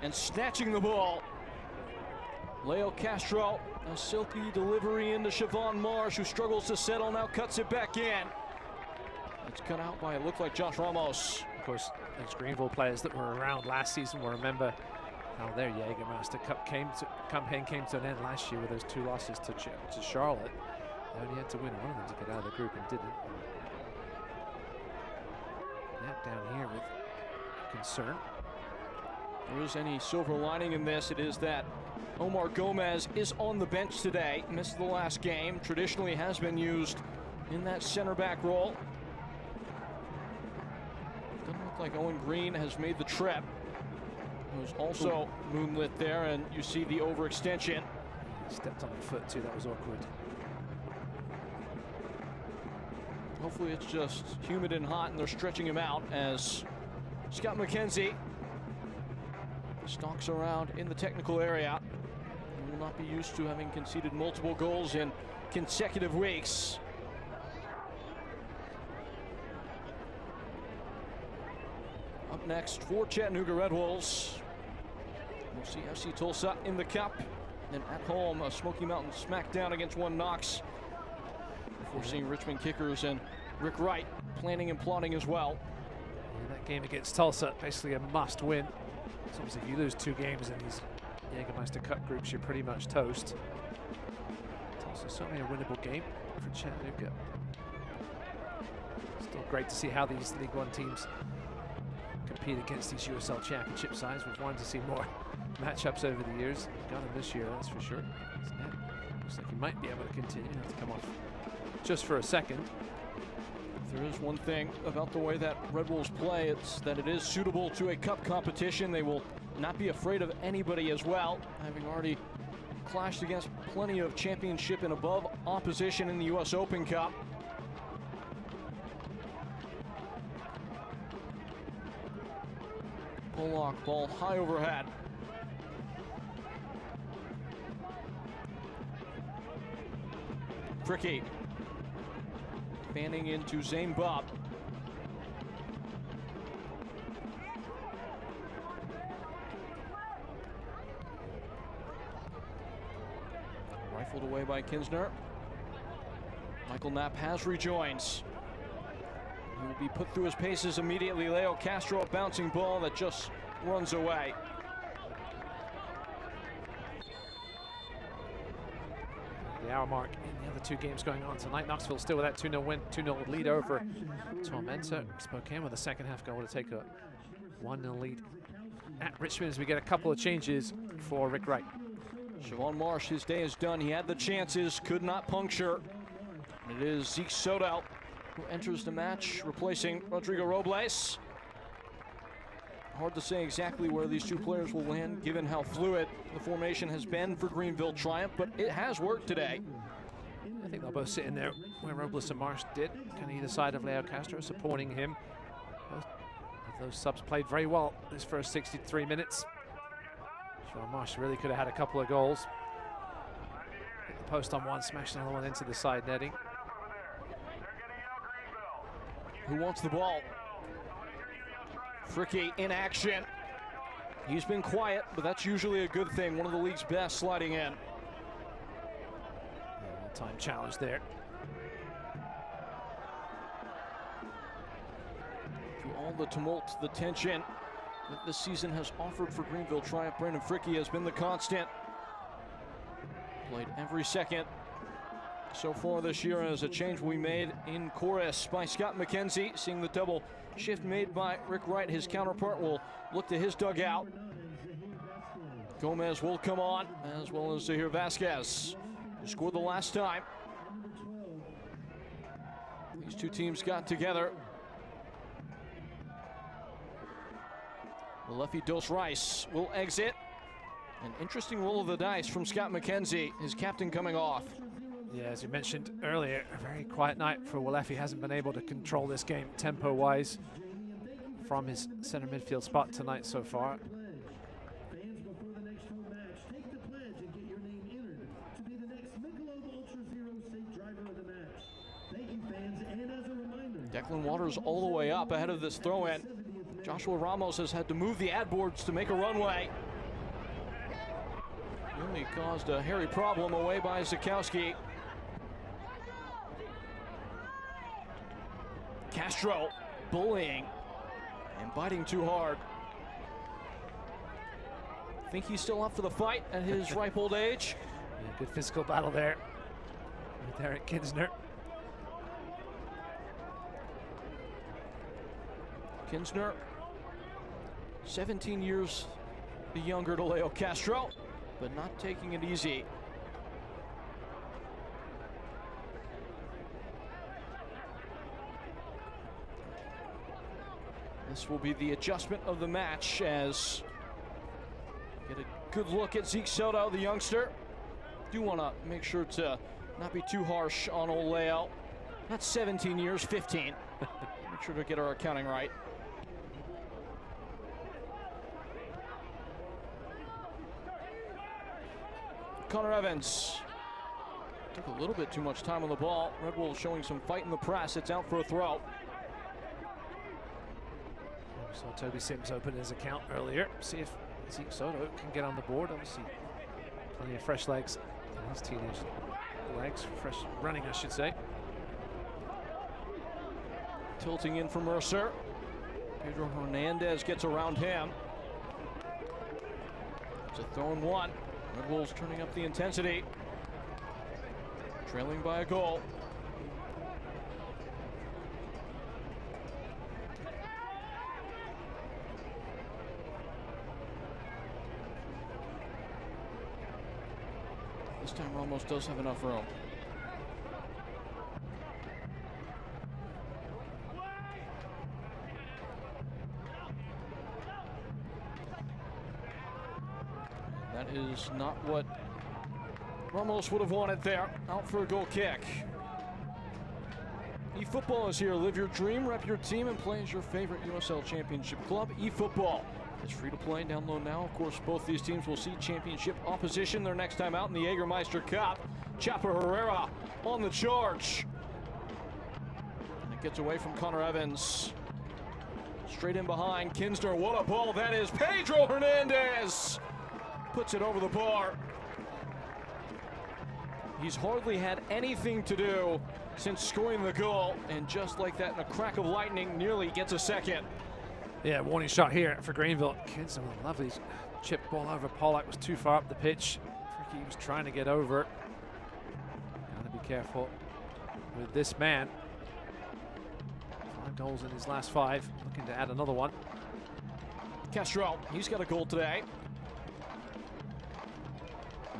and snatching the ball. Leo Castro, a silky delivery into Siobhan Marsh, who struggles to settle, now cuts it back in. It's cut out by, it looked like Josh Ramos. Of course, those Greenville players that were around last season will remember how their Jägermeister Cup campaign came to an end last year with those 2 losses to Charlotte. They only had to win one of them to get out of the group and didn't. That down here with concern. If there is any silver lining in this, it is that Omar Gomez is on the bench today. Missed the last game. Traditionally has been used in that center back role. Doesn't look like Owen Green has made the trip. Who's also moonlit there, and you see the overextension. He stepped on the foot too, that was awkward. Hopefully it's just humid and hot and they're stretching him out as Scott McKenzie stalks around in the technical area. He will not be used to having conceded multiple goals in consecutive weeks. Up next for Chattanooga Red Wolves, we'll see FC Tulsa in the cup. Then at home, a Smoky Mountain smackdown against 1 Knox. Before seeing Richmond kickers and Rick Wright planning and plotting as well. And that game against Tulsa, basically a must win. So obviously if you lose 2 games in these Jägermeister Cup groups, you're pretty much toast. Tulsa certainly a winnable game for Chattanooga. Still great to see how these League One teams compete against these USL Championship sides. We've wanted to see more matchups over the years. Got them this year, that's for sure. Looks like he might be able to continue. Have to come off just for a second. If there is one thing about the way that Red Wolves play, it's that it is suitable to a cup competition. They will not be afraid of anybody as well, having already clashed against plenty of championship and above opposition in the US Open Cup. Pollock, ball high overhead. Fricky fanning into Zane Bob. Rifled away by Kinsner. Michael Knapp has rejoined. He will be put through his paces immediately. Leo Castro, a bouncing ball that just runs away. The hour mark in the other 2 games going on tonight. Knoxville still with that 2-0 win, 2-0 lead over Tormenta. Spokane with the second half goal to take a 1-0 lead at Richmond as we get a couple of changes for Rick Wright. Siobhan Marsh, his day is done. He had the chances, could not puncture. And it is Zeke Soto who enters the match, replacing Rodrigo Robles. Hard to say exactly where these 2 players will land, given how fluid the formation has been for Greenville Triumph, but it has worked today. I think they'll both sit in there where Robles and Marsh did, kind of either side of Leo Castro, supporting him. Both of those subs played very well this first 63 minutes. Siobhan Marsh really could have had a couple of goals. Hit the post on one, smashed another one into the side netting. Who wants the ball? Fricky in action. He's been quiet, but that's usually a good thing. One of the league's best sliding in. Time challenge there. Through all the tumult, the tension that this season has offered for Greenville Triumph, Brandon Fricky has been the constant. Played every second so far this year, as a change we made in chorus by Scott McKenzie. Seeing the double shift made by Rick Wright, his counterpart will look to his dugout. Gomez will come on, as well as Zahir Vasquez, who scored the last time. These 2 teams got together. Malefi Dos Rice will exit. An interesting roll of the dice from Scott McKenzie, his captain coming off. Yeah, as you mentioned earlier, a very quiet night for Walefi. He hasn't been able to control this game tempo-wise from his center midfield spot tonight so far. Declan Waters all the way up ahead of this throw-in. Joshua Ramos has had to move the ad boards to make a runway. Really caused a hairy problem away by Zakowski. Castro bullying and biting too hard. Think he's still up for the fight at his ripe old age. Yeah, good physical battle there with Eric Kinsner. Kinsner, 17 years the younger to Leo Castro, but not taking it easy. This will be the adjustment of the match as get a good look at Zeke Soto, the youngster. Do want to make sure to not be too harsh on old Leo. Not 17 years, 15. Make sure to get our accounting right. Connor Evans took a little bit too much time on the ball. Red Wolves showing some fight in the press. It's out for a throw. We saw Toby Sims open his account earlier. See if Zeke Soto can get on the board. Obviously, plenty of fresh legs in his teenage legs. Fresh running, I should say. Tilting in for Mercer. Pedro Hernandez gets around him. It's a throw and one. Red Wolves turning up the intensity. Trailing by a goal. This time Ramos does have enough room. That is not what Ramos would have wanted there. Out for a goal kick. eFootball is here. Live your dream, rep your team, and play as your favorite USL Championship club. eFootball. It's free to play. Download now. Of course, both these teams will see championship opposition their next time out in the Jägermeister Cup. Chapo Herrera on the charge. And it gets away from Connor Evans. Straight in behind Kinsner. What a ball that is. Pedro Hernandez puts it over the bar. He's hardly had anything to do since scoring the goal, and just like that, in a crack of lightning, nearly gets a second. Yeah, warning shot here for Greenville. Kinsner with a lovely chip ball over. Pollack was too far up the pitch. Fricky was trying to get over. Gotta be careful with this man. 5 goals in his last 5. Looking to add another one. Castro, he's got a goal today.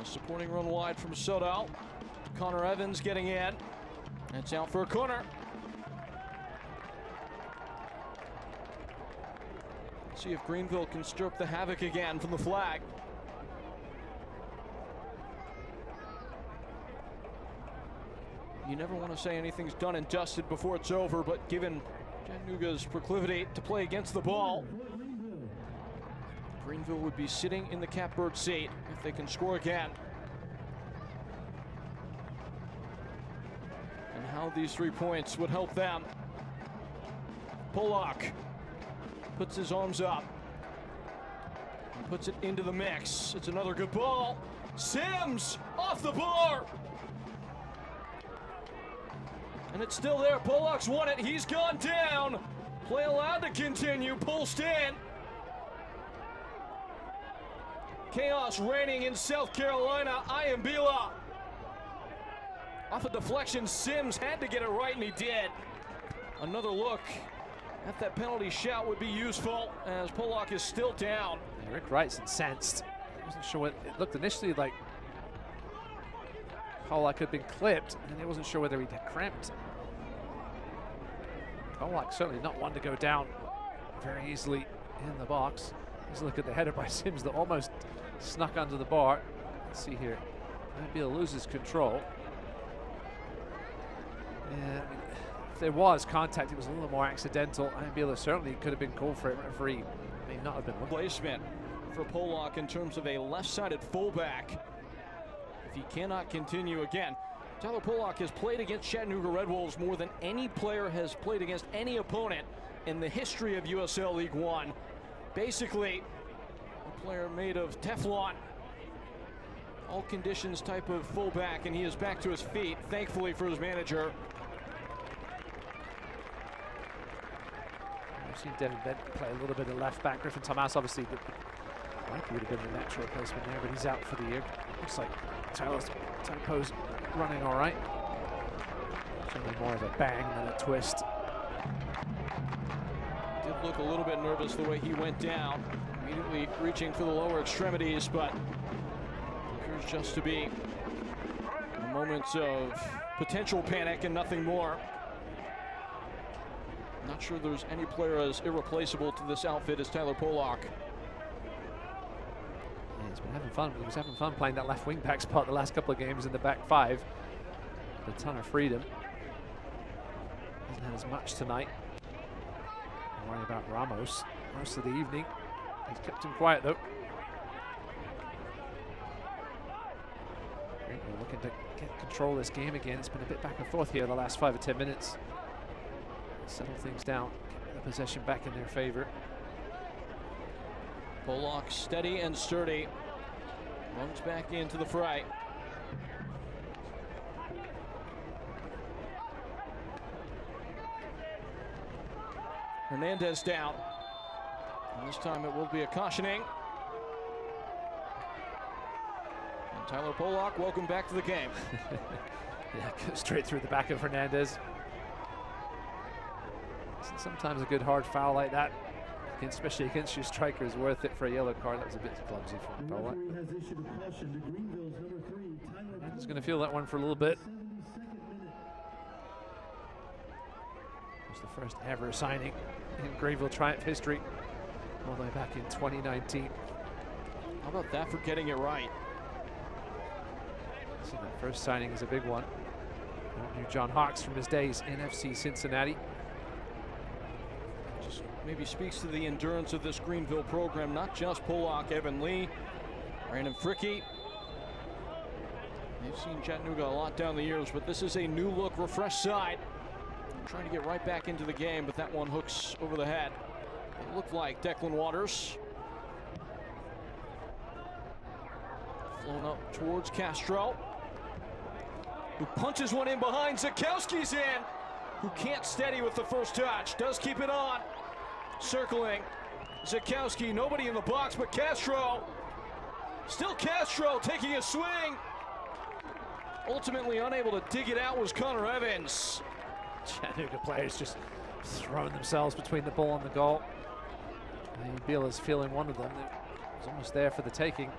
A supporting run wide from Soto. Connor Evans getting in. It's out for a corner. Let's see if Greenville can stir up the havoc again from the flag. You never want to say anything's done and dusted before it's over, but given Chattanooga's proclivity to play against the ball, Greenville would be sitting in the catbird seat if they can score again. And how these 3 points would help them. Pollack puts his arms up and puts it into the mix. It's another good ball. Sims off the bar. And it's still there. Pollack's won it. He's gone down. Play allowed to continue. Pulsed in. Chaos reigning in South Carolina. Iambila. Off a deflection, Sims had to get it right, and he did. Another look at that penalty shout would be useful, as Pollack is still down. Yeah, Rick Wright's incensed. I wasn't sure what it looked initially like. Pollack had been clipped, and he wasn't sure whether he'd cramped. Pollack certainly not one to go down very easily in the box. Let's look at the header by Sims that almost snuck under the bar. Let's see here. Maybe he'll lose his control. Yeah, I mean, if there was contact, it was a little more accidental. Ambila certainly could have been called for it. Referee may not have been. Placement for Pollock in terms of a left-sided fullback. If he cannot continue again, Tyler Pollock has played against Chattanooga Red Wolves more than any player has played against any opponent in the history of USL League One. Basically, a player made of Teflon. All conditions type of fullback, and he is back to his feet, thankfully for his manager. I've seen Devin Bent play a little bit of left back. Griffin Tomas obviously like would have been the natural replacement there, but he's out for the year. Looks like Tyler's tempo's running all right. Certainly more of a bang than a twist. Did look a little bit nervous the way he went down, immediately reaching for the lower extremities, but appears just to be moments of potential panic and nothing more. Not sure there's any player as irreplaceable to this outfit as Tyler Pollock. Yeah, he's been having fun. He was having fun playing that left wing back spot the last couple of games in the back five. A ton of freedom. Hasn't had as much tonight. Don't worry about Ramos most of the evening. He's kept him quiet though. We're looking to get control of this game again. It's been a bit back and forth here the last 5 or 10 minutes. Settle things down, get the possession back in their favor. Pollock steady and sturdy. Runs back into the fray. Hernandez down. And this time it will be a cautioning. And Tyler Pollock, welcome back to the game. Yeah, goes straight through the back of Hernandez. Sometimes a good hard foul like that, especially against your striker, is worth it for a yellow card. That was a bit clumsy from Pollock. He's going to feel that one for a little bit. It's the first ever signing in Greenville Triumph history, all the way back in 2019. How about that for getting it right? So that first signing is a big one. Knew John Hawks from his days in FC Cincinnati. Just maybe speaks to the endurance of this Greenville program, not just Pollock, Evan Lee, Brandon Fricky. They've seen Chattanooga a lot down the years, but this is a new look, refreshed side. Trying to get right back into the game, but that one hooks over the head. It looked like Declan Waters. Flown up towards Castro, who punches one in behind. Zakowski's in, who can't steady with the first touch. Does keep it on. Circling Zakowski, nobody in the box but Castro. Still Castro taking a swing. Ultimately unable to dig it out was Connor Evans. Chattanooga players just throwing themselves between the ball and the goal. Biela's feeling one of them. It was almost there for the taking.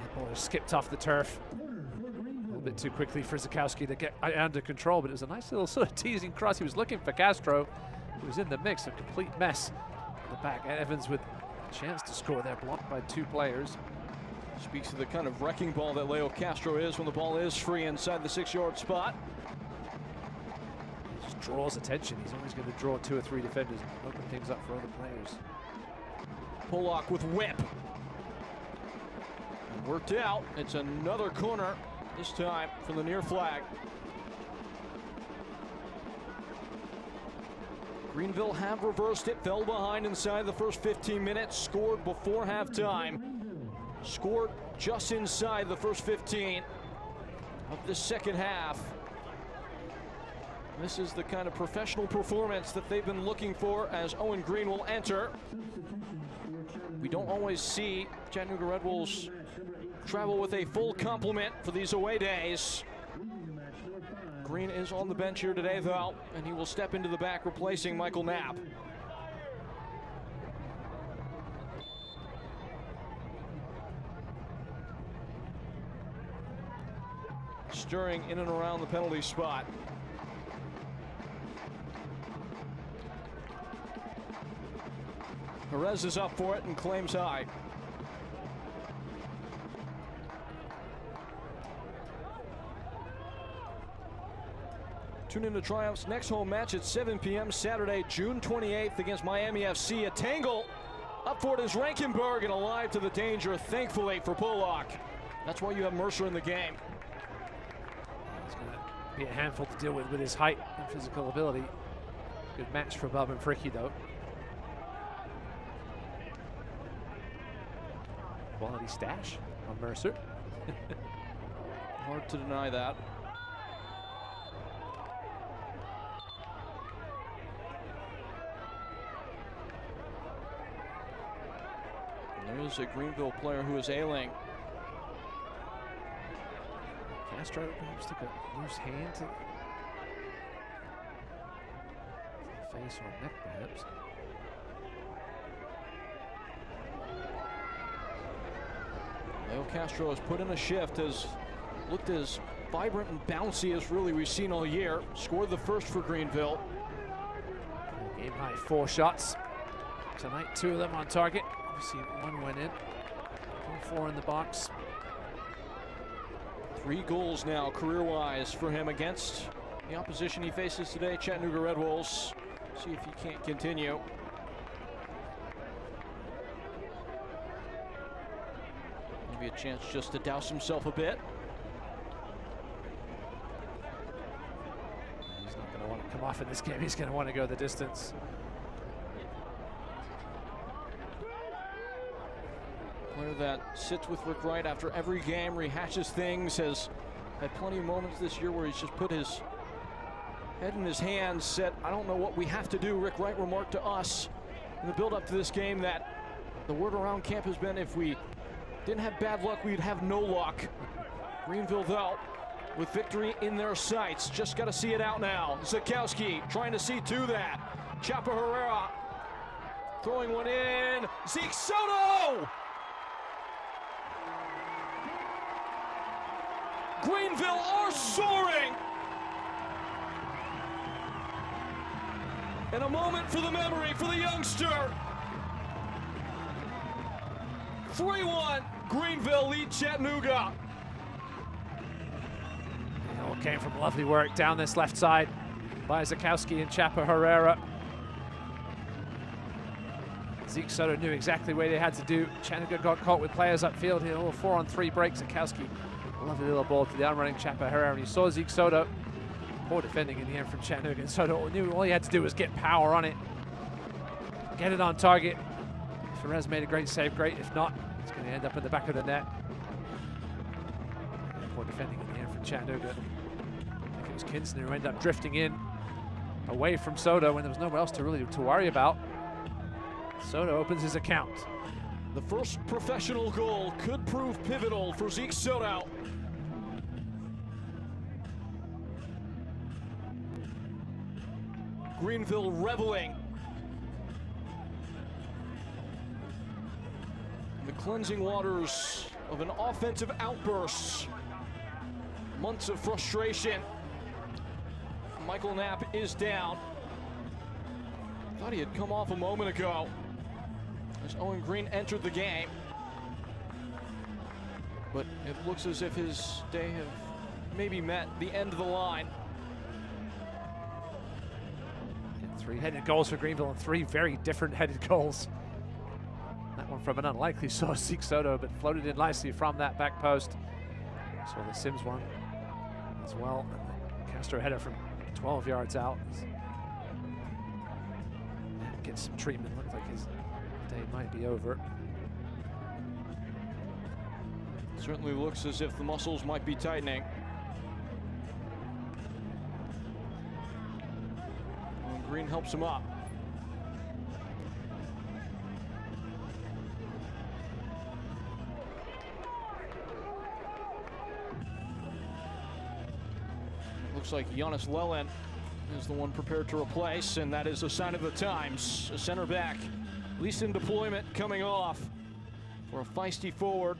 The ball just skipped off the turf a little bit too quickly for Zakowski to get under control, but it was a nice little sort of teasing cross. He was looking for Castro, who was in the mix, a complete mess at the back. Evans with a chance to score there, blocked by two players. Speaks to the kind of wrecking ball that Leo Castro is when the ball is free inside the 6-yard spot. He just draws attention. He's always going to draw 2 or 3 defenders and open things up for other players. Pollock with whip. And worked out. It's another corner, this time from the near flag. Greenville have reversed it, fell behind inside the first 15 minutes, scored before halftime. Scored just inside the first 15 of the second half. This is the kind of professional performance that they've been looking for as Owen Green will enter. We don't always see Chattanooga Red Wolves travel with a full complement for these away days. Green is on the bench here today, though, and he will step into the back, replacing Michael Knapp. Stirring in and around the penalty spot. Perez is up for it and claims high. Tune in to Triumph's next home match at 7 p.m. Saturday, June 28th against Miami FC. A tangle up for it is Rankenberg, and alive to the danger, thankfully for Pollock. That's why you have Mercer in the game. He's going to be a handful to deal with his height and physical ability. Good match for Bob and Fricky, though. Quality stash on Mercer. Hard to deny that. There's a Greenville player who is ailing. Castro perhaps took a loose hand to the face or neck, perhaps. Leo Castro has put in a shift, has looked as vibrant and bouncy as really we've seen all year. Scored the first for Greenville. Game high 4 shots. Tonight 2 of them on target. Obviously 1 went in. 4 in the box. 3 goals now career-wise for him against the opposition he faces today, Chattanooga Red Wolves. See if he can't continue. Maybe a chance just to douse himself a bit. He's not going to want to come off in this game. He's going to want to go the distance. Player that sits with Rick Wright after every game, rehashes things, has had plenty of moments this year where he's just put his head in his hands, said, I don't know what we have to do. Rick Wright remarked to us in the build-up to this game that the word around camp has been if we didn't have bad luck, we'd have no luck. Greenville, though, with victory in their sights. Just got to see it out now. Zakowski trying to see to that. Chapa Herrera throwing one in. Zeke Soto! Greenville are soaring! And a moment for the memory for the youngster. 3-1, Greenville lead Chattanooga. It all came from lovely work down this left side by Zakowski and Chapa Herrera. Zeke Soto knew exactly what they had to do. Chattanooga got caught with players upfield. He had a little 4-on-3 break. Zakowski, lovely little ball to the unrunning Chapa Herrera. And you saw Zeke Soto, poor defending in the end from Chattanooga. And Soto knew all he had to do was get power on it, get it on target. If Perez made a great save, great. If not, it's going to end up in the back of the net. Poor defending in the end from Chattanooga. I think it was Kinsner who ended up drifting in away from Soto when there was nowhere else to really worry about. Soto opens his account. The first professional goal could prove pivotal for Zeke Soto. Greenville reveling. The cleansing waters of an offensive outburst. Months of frustration. Michael Knapp is down. Thought he had come off a moment ago as Owen Green entered the game. But it looks as if his day have maybe met the end of the line. 3 headed goals for Greenville and 3 very different headed goals. That one from an unlikely source, Zeke Soto, but floated in nicely from that back post. Saw the Sims one as well. Castro header from 12 yards out. Gets some treatment. Looked like his day might be over. Certainly looks as if the muscles might be tightening. And Green helps him up. Looks like Giannis Lelin is the one prepared to replace, and that is a sign of the times. A center back, at least in deployment, coming off for a feisty forward.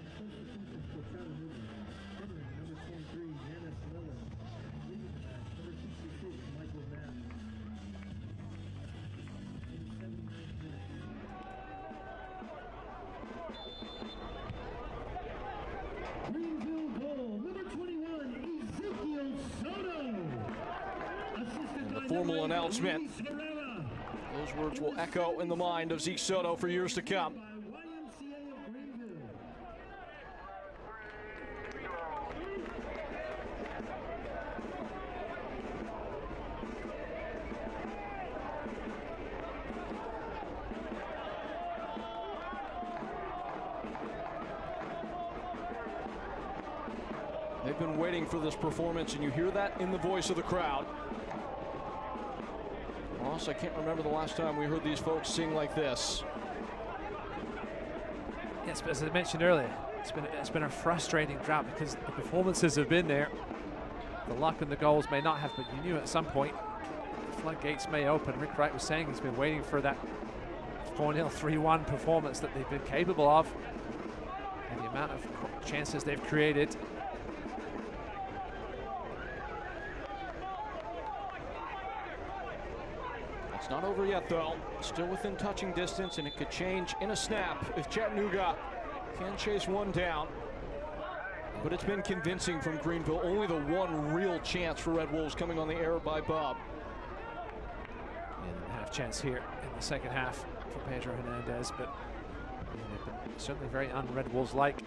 formal announcement. Those words will echo in the mind of Zeke Soto for years to come. They've been waiting for this performance, and you hear that in the voice of the crowd. Ross, I can't remember the last time we heard these folks sing like this. Yes, but as I mentioned earlier, it's been a frustrating drought because the performances have been there. The luck and the goals may not have, but you knew at some point the floodgates may open. Rick Wright was saying he's been waiting for that 4-0, 3-1 performance that they've been capable of, and the amount of chances they've created. It's not over yet, though. Still within touching distance, and it could change in a snap if Chattanooga can chase one down. But it's been convincing from Greenville. Only the one real chance for Red Wolves coming on the air by Bob. And a half chance here in the second half for Pedro Hernandez, but they've been certainly very un-Red Wolves-like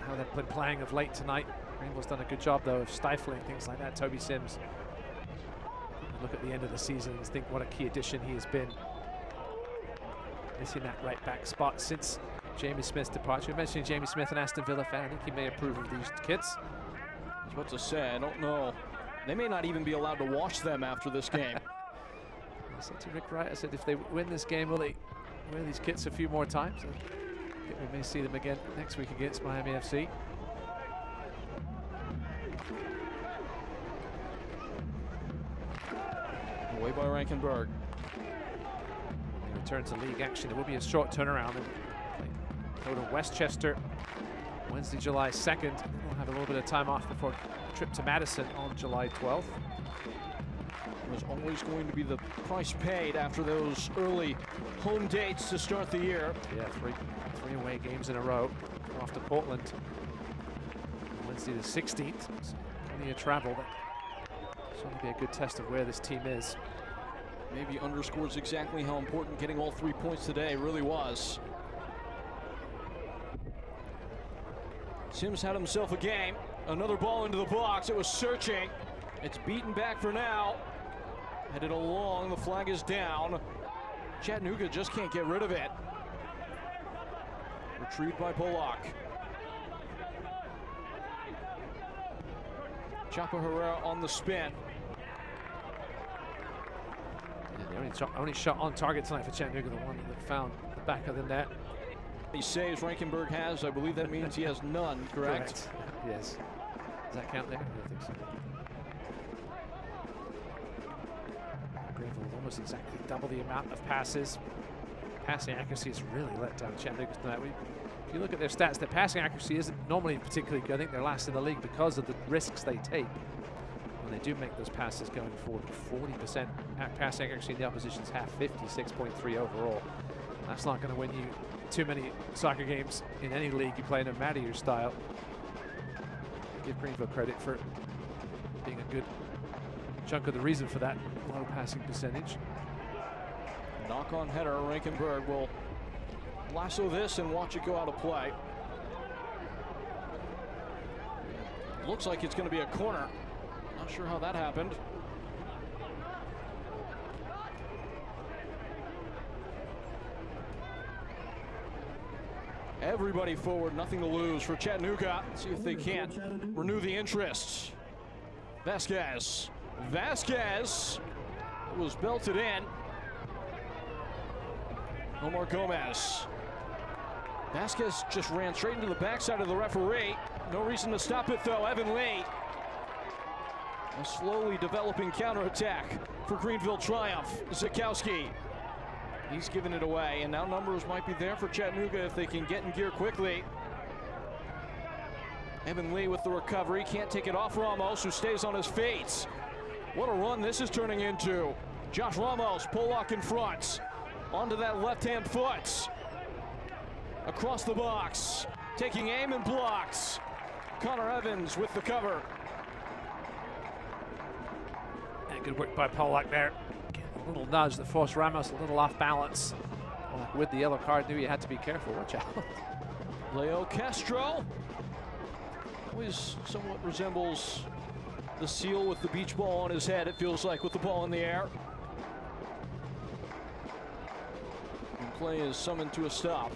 how they've been playing of late tonight. Greenville's done a good job, though, of stifling things like that. Toby Sims. Look at the end of the season and think what a key addition he has been. Missing that right back spot since Jamie Smith's departure. Mentioning Jamie Smith and Aston Villa fan, I think he may approve of these kids. I was about to say, I don't know. They may not even be allowed to watch them after this game. I said to Rick Wright, I said if they win this game, will they wear these kits a few more times? I think we may see them again next week against Miami FC. Away by Rankenberg. Return to league action. It will be a short turnaround. Go to Westchester Wednesday, July 2nd. We'll have a little bit of time off before a trip to Madison on July 12th. There's always going to be the price paid after those early home dates to start the year. Yeah, three away games in a row. We're off to Portland Wednesday the 16th. So plenty of travel. It's going to be a good test of where this team is. Maybe underscores exactly how important getting all 3 points today really was. Sims had himself a game. Another ball into the box. It was searching. It's beaten back for now. Headed along. The flag is down. Chattanooga just can't get rid of it. Retrieved by Pollock. Chapo Herrera on the spin. Yeah, the only shot on target tonight for Chattanooga, the one that found the back of the net. He saves Rankenberg has. I believe that means he has none, correct? Yes. Does that count there? I don't think so. Greenville almost exactly double the amount of passes. Passing accuracy has really let down Chattanooga tonight. If you look at their stats, their passing accuracy isn't normally particularly good. I think they're last in the league because of the risks they take when they do make those passes going forward. 40% passing accuracy in the opposition's half, 56.3 overall. That's not going to win you too many soccer games in any league you play, no matter your style. Give Greenville credit for being a good chunk of the reason for that low passing percentage. Knock-on header. Rankenberg will lasso this and watch it go out of play. Looks like it's going to be a corner. Not sure how that happened. Everybody forward, nothing to lose for Chattanooga. See if they can't renew the interest. Vasquez. Vasquez was belted in. Omar Gomez. Vasquez just ran straight into the backside of the referee. No reason to stop it though. Evan Lee. A slowly developing counterattack for Greenville triumph. Zakowski. He's giving it away, and now numbers might be there for Chattanooga if they can get in gear quickly. Evan Lee with the recovery. Can't take it off Ramos, who stays on his feet. What a run this is turning into. Josh Ramos, Pollock in front. Onto that left-hand foot. Across the box. Taking aim and blocks. Connor Evans with the cover. Good work by Polak there. Getting a little nudge that forced Ramos a little off balance. Polak with the yellow card knew you had to be careful. Watch out. Leo Castro always somewhat resembles the seal with the beach ball on his head, it feels like, with the ball in the air. And play is summoned to a stop.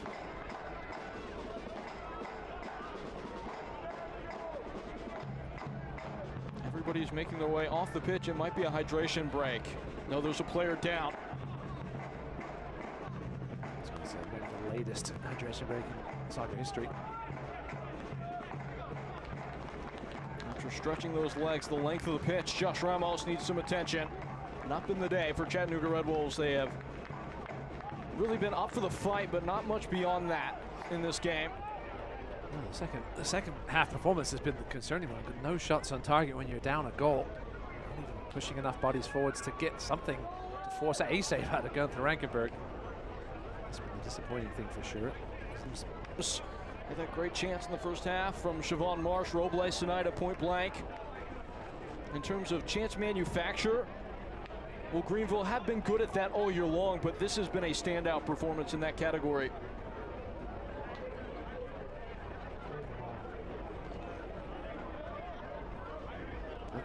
Everybody's making their way off the pitch. It might be a hydration break. No, there's a player down. It's the latest hydration break in soccer history. After stretching those legs the length of the pitch, Josh Ramos needs some attention. Not been the day for Chattanooga Red Wolves. They have really been up for the fight, but not much beyond that in this game. No, the second half performance has been the concerning one. No shots on target when you're down a goal. Not even pushing enough bodies forwards to get something to force a save out of Gunther Rankenberg. That's been a disappointing thing for sure. Had that great chance in the first half from Siobhan Marsh. Robles tonight at point blank. In terms of chance manufacture, well, Greenville have been good at that all year long, but this has been a standout performance in that category.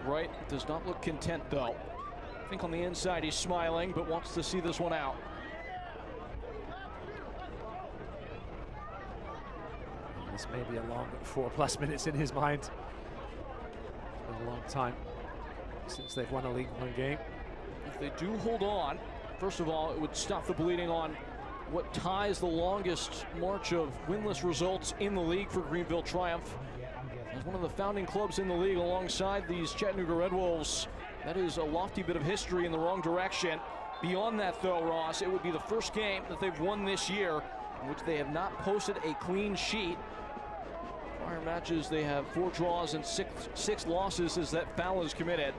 Wright does not look content, though. I think on the inside he's smiling, but wants to see this one out. This may be a long 4+ minutes in his mind. It's been a long time since they've won a League One game. If they do hold on, first of all, it would stop the bleeding on what ties the longest march of winless results in the league for Greenville Triumph. As one of the founding clubs in the league alongside these Chattanooga Red Wolves, that is a lofty bit of history in the wrong direction. Beyond that, though, Ross, it would be the first game that they've won this year in which they have not posted a clean sheet. Prior matches, they have 4 draws and six losses as that foul is committed.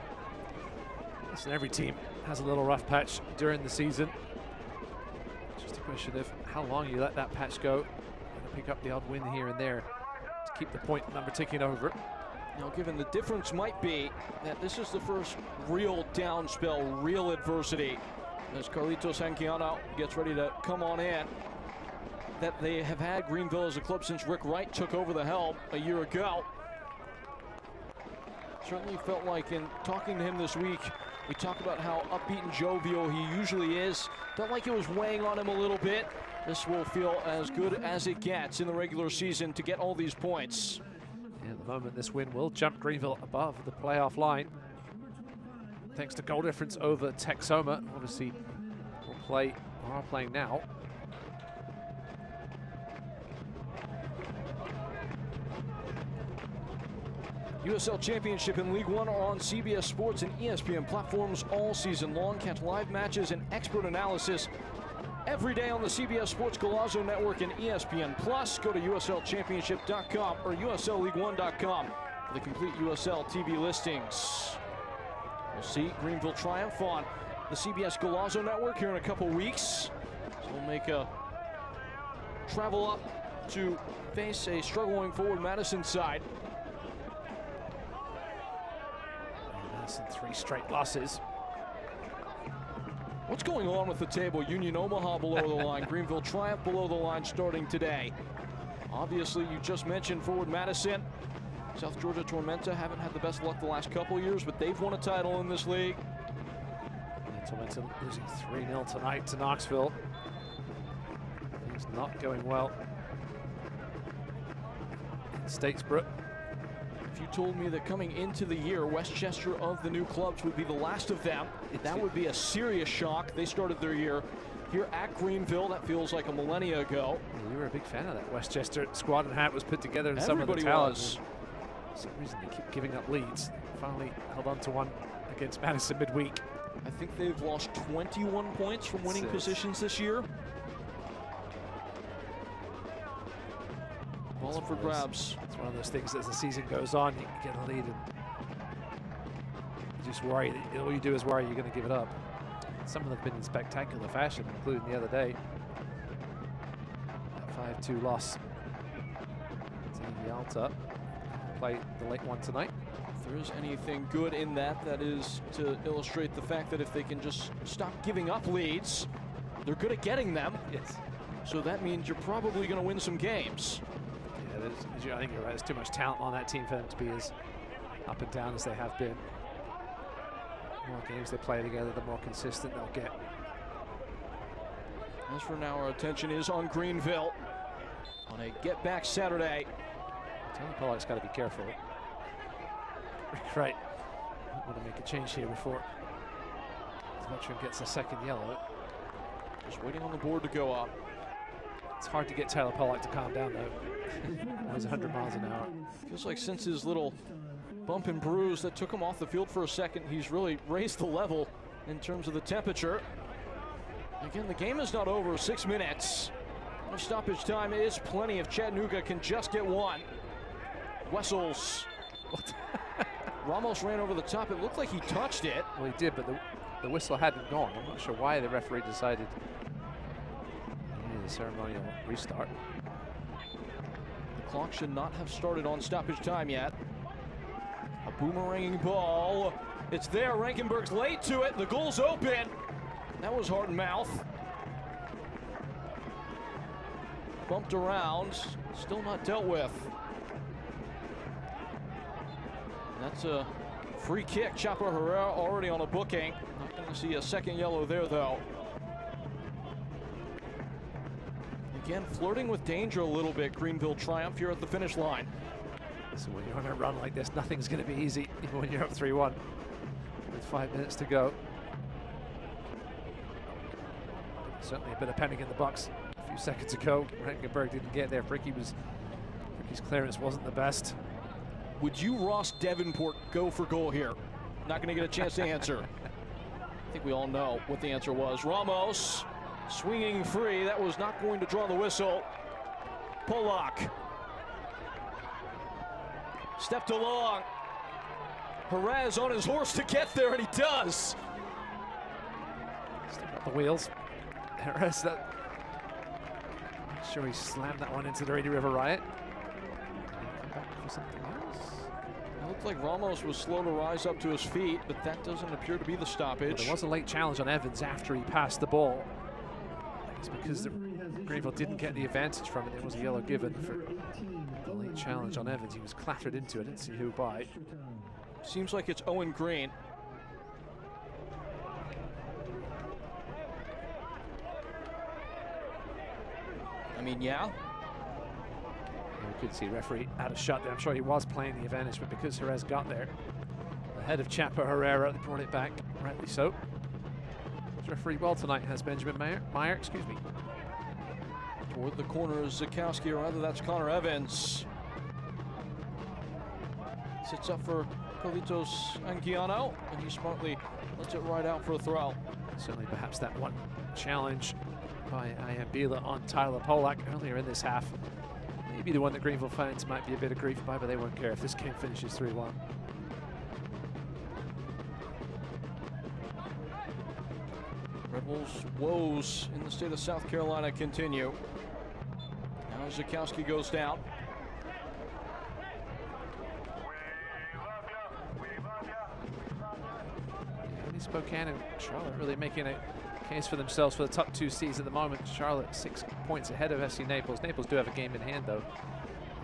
Listen, every team has a little rough patch during the season. It's just a question of how long you let that patch go and pick up the odd win here and there to keep the point number ticking over. Now, given the difference might be that this is the first real down spell, real adversity, as Carlitos Anquiano gets ready to come on in, that they have had Greenville as a club since Rick Wright took over the helm a year ago. Certainly felt like in talking to him this week, we talked about how upbeat and jovial he usually is. Felt like it was weighing on him a little bit. This will feel as good as it gets in the regular season to get all these points. Yeah, at the moment, this win will jump Greenville above the playoff line. Thanks to goal difference over Texoma. Obviously, are playing now. USL Championship and League One are on CBS Sports and ESPN platforms all season long. Catch live matches and expert analysis every day on the CBS Sports Golazo Network and ESPN Plus. Go to USLChampionship.com or USLLeague1.com for the complete USL TV listings. We'll see Greenville Triumph on the CBS Golazo Network here in a couple weeks. So we'll make a travel up to face a struggling forward Madison side. Madison 3 straight losses. What's going on with the table? Union Omaha below the line, Greenville Triumph below the line starting today. Obviously, you just mentioned forward Madison. South Georgia Tormenta haven't had the best luck the last couple years, but they've won a title in this league. And Tormenta losing 3-0 tonight to Knoxville. Things not going well in Statesboro. If you told me that coming into the year, Westchester of the new clubs would be the last of them, that would be a serious shock. They started their year here at Greenville. That feels like a millennia ago. Well, you were a big fan of that Westchester squad and how it was put together and some of the talent. For some reason they keep giving up leads. Finally held on to one against Madison midweek. I think they've lost 21 points from winning positions this year. Ball up for grabs. It's one of those things as the season goes on, you get a lead and you just worry. All you do is worry you're going to give it up. Some of them have been in spectacular fashion, including the other day. That 5-2 loss to Yalta. play the late one tonight. If there is anything good in that, that is to illustrate the fact that if they can just stop giving up leads, they're good at getting them. Yes. So that means you're probably going to win some games. Yeah, I think you're right. There's too much talent on that team for them to be as up and down as they have been. The more games they play together, the more consistent they'll get. As for now, our attention is on Greenville on a get-back Saturday. Tyler Pollock's got to be careful. Right. I want to make a change here before the veteran gets a second yellow. Just waiting on the board to go up. It's hard to get Tyler Pollock to calm down, though. He's 100 miles an hour. Feels like since his little bump and bruise that took him off the field for a second, he's really raised the level in terms of the temperature. Again, the game is not over. 6 minutes. No stoppage time is plenty if Chattanooga can just get one. Wessels. Ramos ran over the top. It looked like he touched it. Well, he did, but the whistle hadn't gone. I'm not sure why the referee decided the ceremonial restart. The clock should not have started on stoppage time yet. A boomeranging ball. It's there. Rankenberg's late to it. The goal's open. That was heart and mouth. Bumped around. Still not dealt with. That's a free kick. Chapo Herrera already on a booking. Not going to see a second yellow there, though. Again, flirting with danger a little bit. Greenville triumph here at the finish line. So when you're on a run like this, nothing's going to be easy, even when you're up 3-1 with 5 minutes to go. Certainly a bit of panic in the box a few seconds ago. Rankenberg didn't get there. Fricky's clearance wasn't the best. Would you, Ross Davenport, go for goal here? Not going to get a chance to answer. I think we all know what the answer was. Ramos swinging free. That was not going to draw the whistle. Pollock stepped along. Perez on his horse to get there, and he does. Still got the wheels. Perez, I'm sure he slammed that one into the Rainy River Riot. Come back for something else. It looked like Ramos was slow to rise up to his feet, but that doesn't appear to be the stoppage. Well, there was a late challenge on Evans after he passed the ball. It's because Greenville didn't get the advantage from it. It was a yellow given for the late challenge on Evans. He was clattered into it. I didn't see who by. Seems like it's Owen Green. I mean, yeah. We could see referee had a shot there. I'm sure he was playing the advantage, but because Jerez got there ahead of Chapo Herrera, they brought it back, rightly so. Referee well tonight has Benjamin Meyer, excuse me. Toward the corner is Zakowski, or rather that's Connor Evans. Sits up for Carlitos Anguiano, and he smartly lets it right out for a throw. Certainly perhaps that one challenge by Ayambila on Tyler Pollock earlier in this half. Maybe the one that Greenville fans might be a bit of grief by, but they won't care if this game finishes 3-1. Red Wolves' woes in the state of South Carolina continue. Now Zakowski goes down. Only Spokane and Charlotte really making a case for themselves for the top 2 seeds at the moment. Charlotte 6 points ahead of SC Naples. Naples do have a game in hand, though.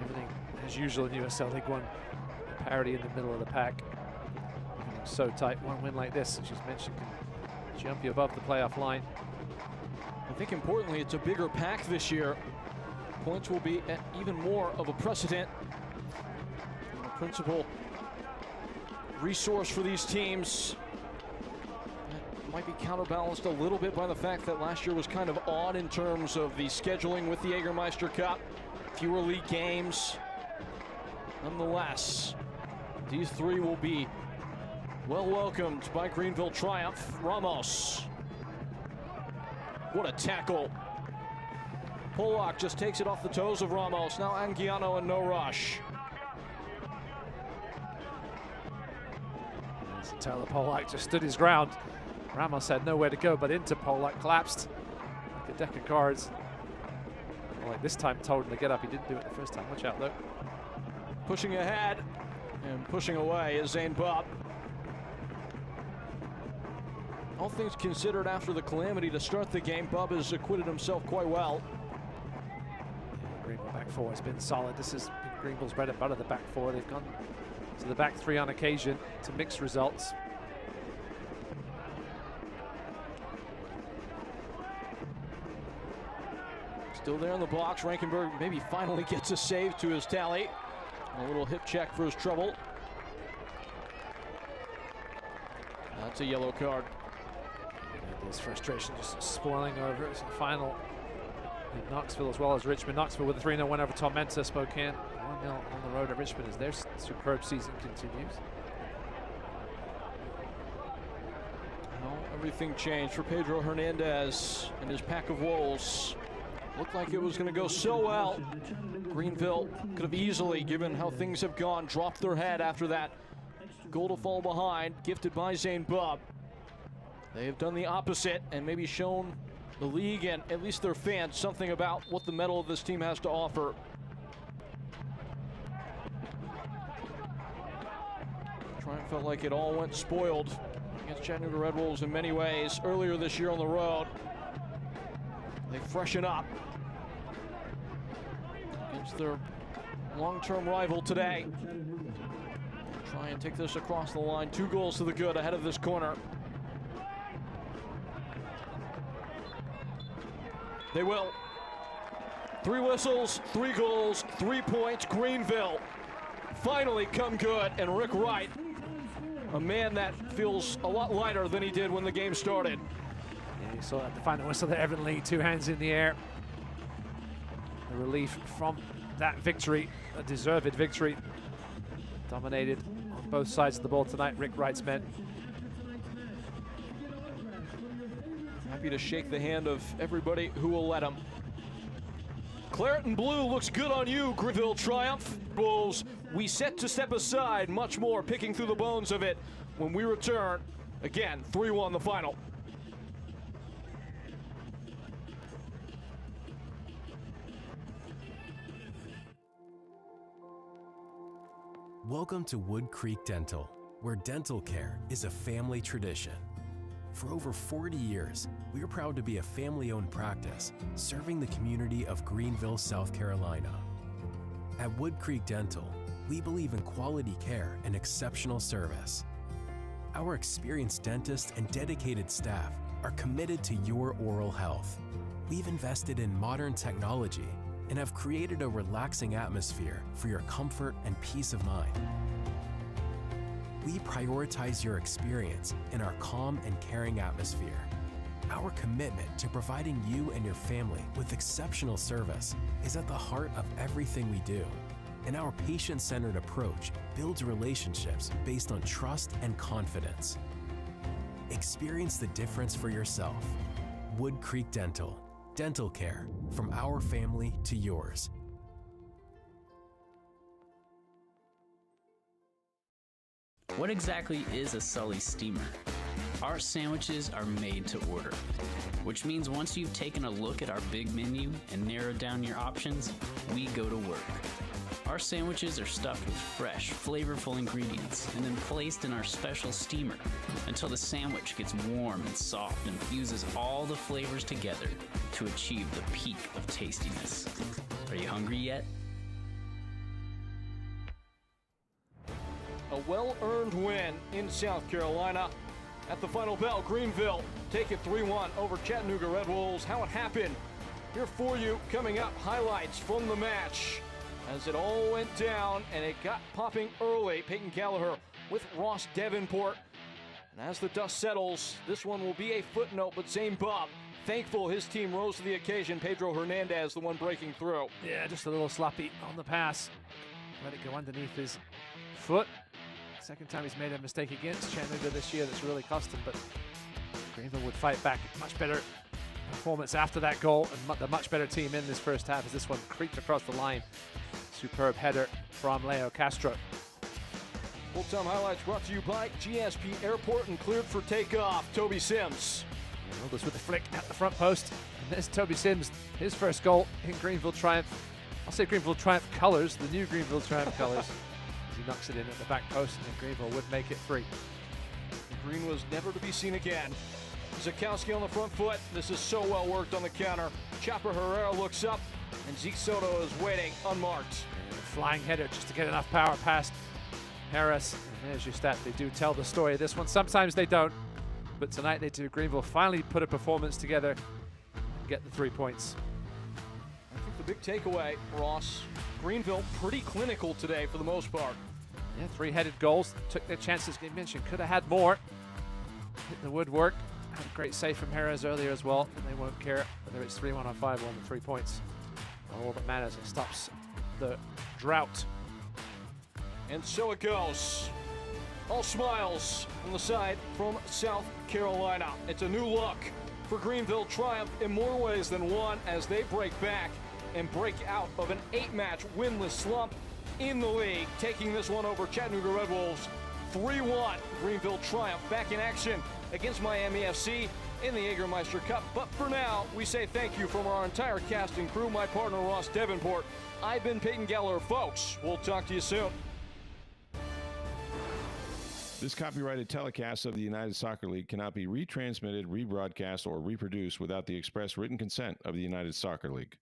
Everything as usual in USL League One. Parity in the middle of the pack. Everything's so tight. One win like this, as she's mentioned, can jump you above the playoff line. I think importantly, it's a bigger pack this year. Points will be at even more of a precedent. And the principal resource for these teams might be counterbalanced a little bit by the fact that last year was kind of odd in terms of the scheduling with the Jägermeister Cup. Fewer league games. Nonetheless, these 3 will be well welcomed by Greenville triumph. Ramos. What a tackle. Pollock just takes it off the toes of Ramos. Now Anguiano and no rush. Tyler Pollock just stood his ground. Ramos had nowhere to go but into Pollock, collapsed like a deck of cards. Like this time told him to get up. He didn't do it the first time. Watch out, though. Pushing ahead and pushing away is Zane Bob. All things considered, after the calamity to start the game, Bob has acquitted himself quite well. Greenville back four has been solid. This is Greenville's bread and butter, the back four. They've gone to the back three on occasion to mixed results. Still there in the box. Rankenberg maybe finally gets a save to his tally. A little hip check for his trouble. That's a yellow card. His frustration just spoiling over. It's the final in Knoxville as well as Richmond. Knoxville with a 3-0 win over Tormenta. Spokane 1-0 on the road at Richmond as their superb season continues. Well, everything changed for Pedro Hernandez and his pack of wolves. Looked like it was going to go so well. Greenville could have easily, given how things have gone, dropped their head after that goal to fall behind, gifted by Zane Bubb. They have done the opposite and maybe shown the league and at least their fans something about what the mettle of this team has to offer. Triumph felt like it all went spoiled against Chattanooga Red Wolves in many ways earlier this year on the road. They freshen up against their long-term rival today. Try and take this across the line. 2 goals to the good ahead of this corner. They will. 3 whistles, 3 goals, 3 points. Greenville finally come good, and Rick Wright, a man that feels a lot lighter than he did when the game started. You saw at the final whistle there, Evan Lee, 2 hands in the air. The relief from that victory, a deserved victory. Dominated on both sides of the ball tonight, Rick Wright's men. Happy to shake the hand of everybody who will let him. Claret and blue looks good on you, Greenville Triumph. Wolves, we set to step aside, much more picking through the bones of it when we return. Again, 3-1 the final. Welcome to Wood Creek Dental, where dental care is a family tradition. For over 40 years, we are proud to be a family-owned practice serving the community of Greenville, South Carolina. At Wood Creek Dental, we believe in quality care and exceptional service. Our experienced dentists and dedicated staff are committed to your oral health. We've invested in modern technology and have created a relaxing atmosphere for your comfort and peace of mind. We prioritize your experience in our calm and caring atmosphere. Our commitment to providing you and your family with exceptional service is at the heart of everything we do. And our patient-centered approach builds relationships based on trust and confidence. Experience the difference for yourself. Wood Creek Dental. Dental care from our family to yours. What exactly is a Sully steamer? Our sandwiches are made to order, which means once you've taken a look at our big menu and narrowed down your options, we go to work. Our sandwiches are stuffed with fresh, flavorful ingredients and then placed in our special steamer until the sandwich gets warm and soft and fuses all the flavors together to achieve the peak of tastiness. Are you hungry yet? A well-earned win in South Carolina. At the final bell, Greenville take it 3-1 over Chattanooga Red Wolves. How it happened, here for you coming up. Highlights from the match as it all went down and it got popping early. Peyton Gallagher with Ross Davenport. And as the dust settles, this one will be a footnote, but Zane Bob, thankful his team rose to the occasion. Pedro Hernandez, the one breaking through. Yeah, just a little sloppy on the pass. Let it go underneath his foot. Second time he's made a mistake against Chattanooga this year that's really cost him, but Greenville would fight back. Much better performance after that goal, and the much better team in this first half as this one creeped across the line. Superb header from Leo Castro. Full-time highlights brought to you by GSP Airport and cleared for takeoff. Toby Sims. This with the flick at the front post. And there's Toby Sims, his first goal in Greenville Triumph. I'll say Greenville Triumph colors, the new Greenville Triumph colors. As he knocks it in at the back post, and then Greenville would make it free. The green was never to be seen again. Zakowski on the front foot. This is so well worked on the counter. Chopper Herrera looks up, and Zeke Soto is waiting unmarked. And a flying header just to get enough power past Harris. And there's your stat. They do tell the story of this one. Sometimes they don't, but tonight they do. Greenville finally put a performance together and get the 3 points. I think the big takeaway, Ross, Greenville pretty clinical today for the most part. Yeah, 3-headed goals. Took their chances. You mentioned could have had more. Hit the woodwork. Had a great save from Harris earlier as well. And they won't care whether it's 3-1 or 5-1. The 3 points are all that matters. It stops the drought. And so it goes. All smiles on the side from South Carolina. It's a new look for Greenville Triumph in more ways than one as they break back and break out of an 8-match winless slump in the league, taking this one over Chattanooga Red Wolves 3-1. Greenville Triumph back in action against Miami FC in the Jägermeister Cup. But for now, we say thank you from our entire cast and crew. My partner Ross Davenport. I've been Peyton Geller. Folks, we'll talk to you soon. This copyrighted telecast of the United Soccer League cannot be retransmitted, rebroadcast, or reproduced without the express written consent of the United Soccer League.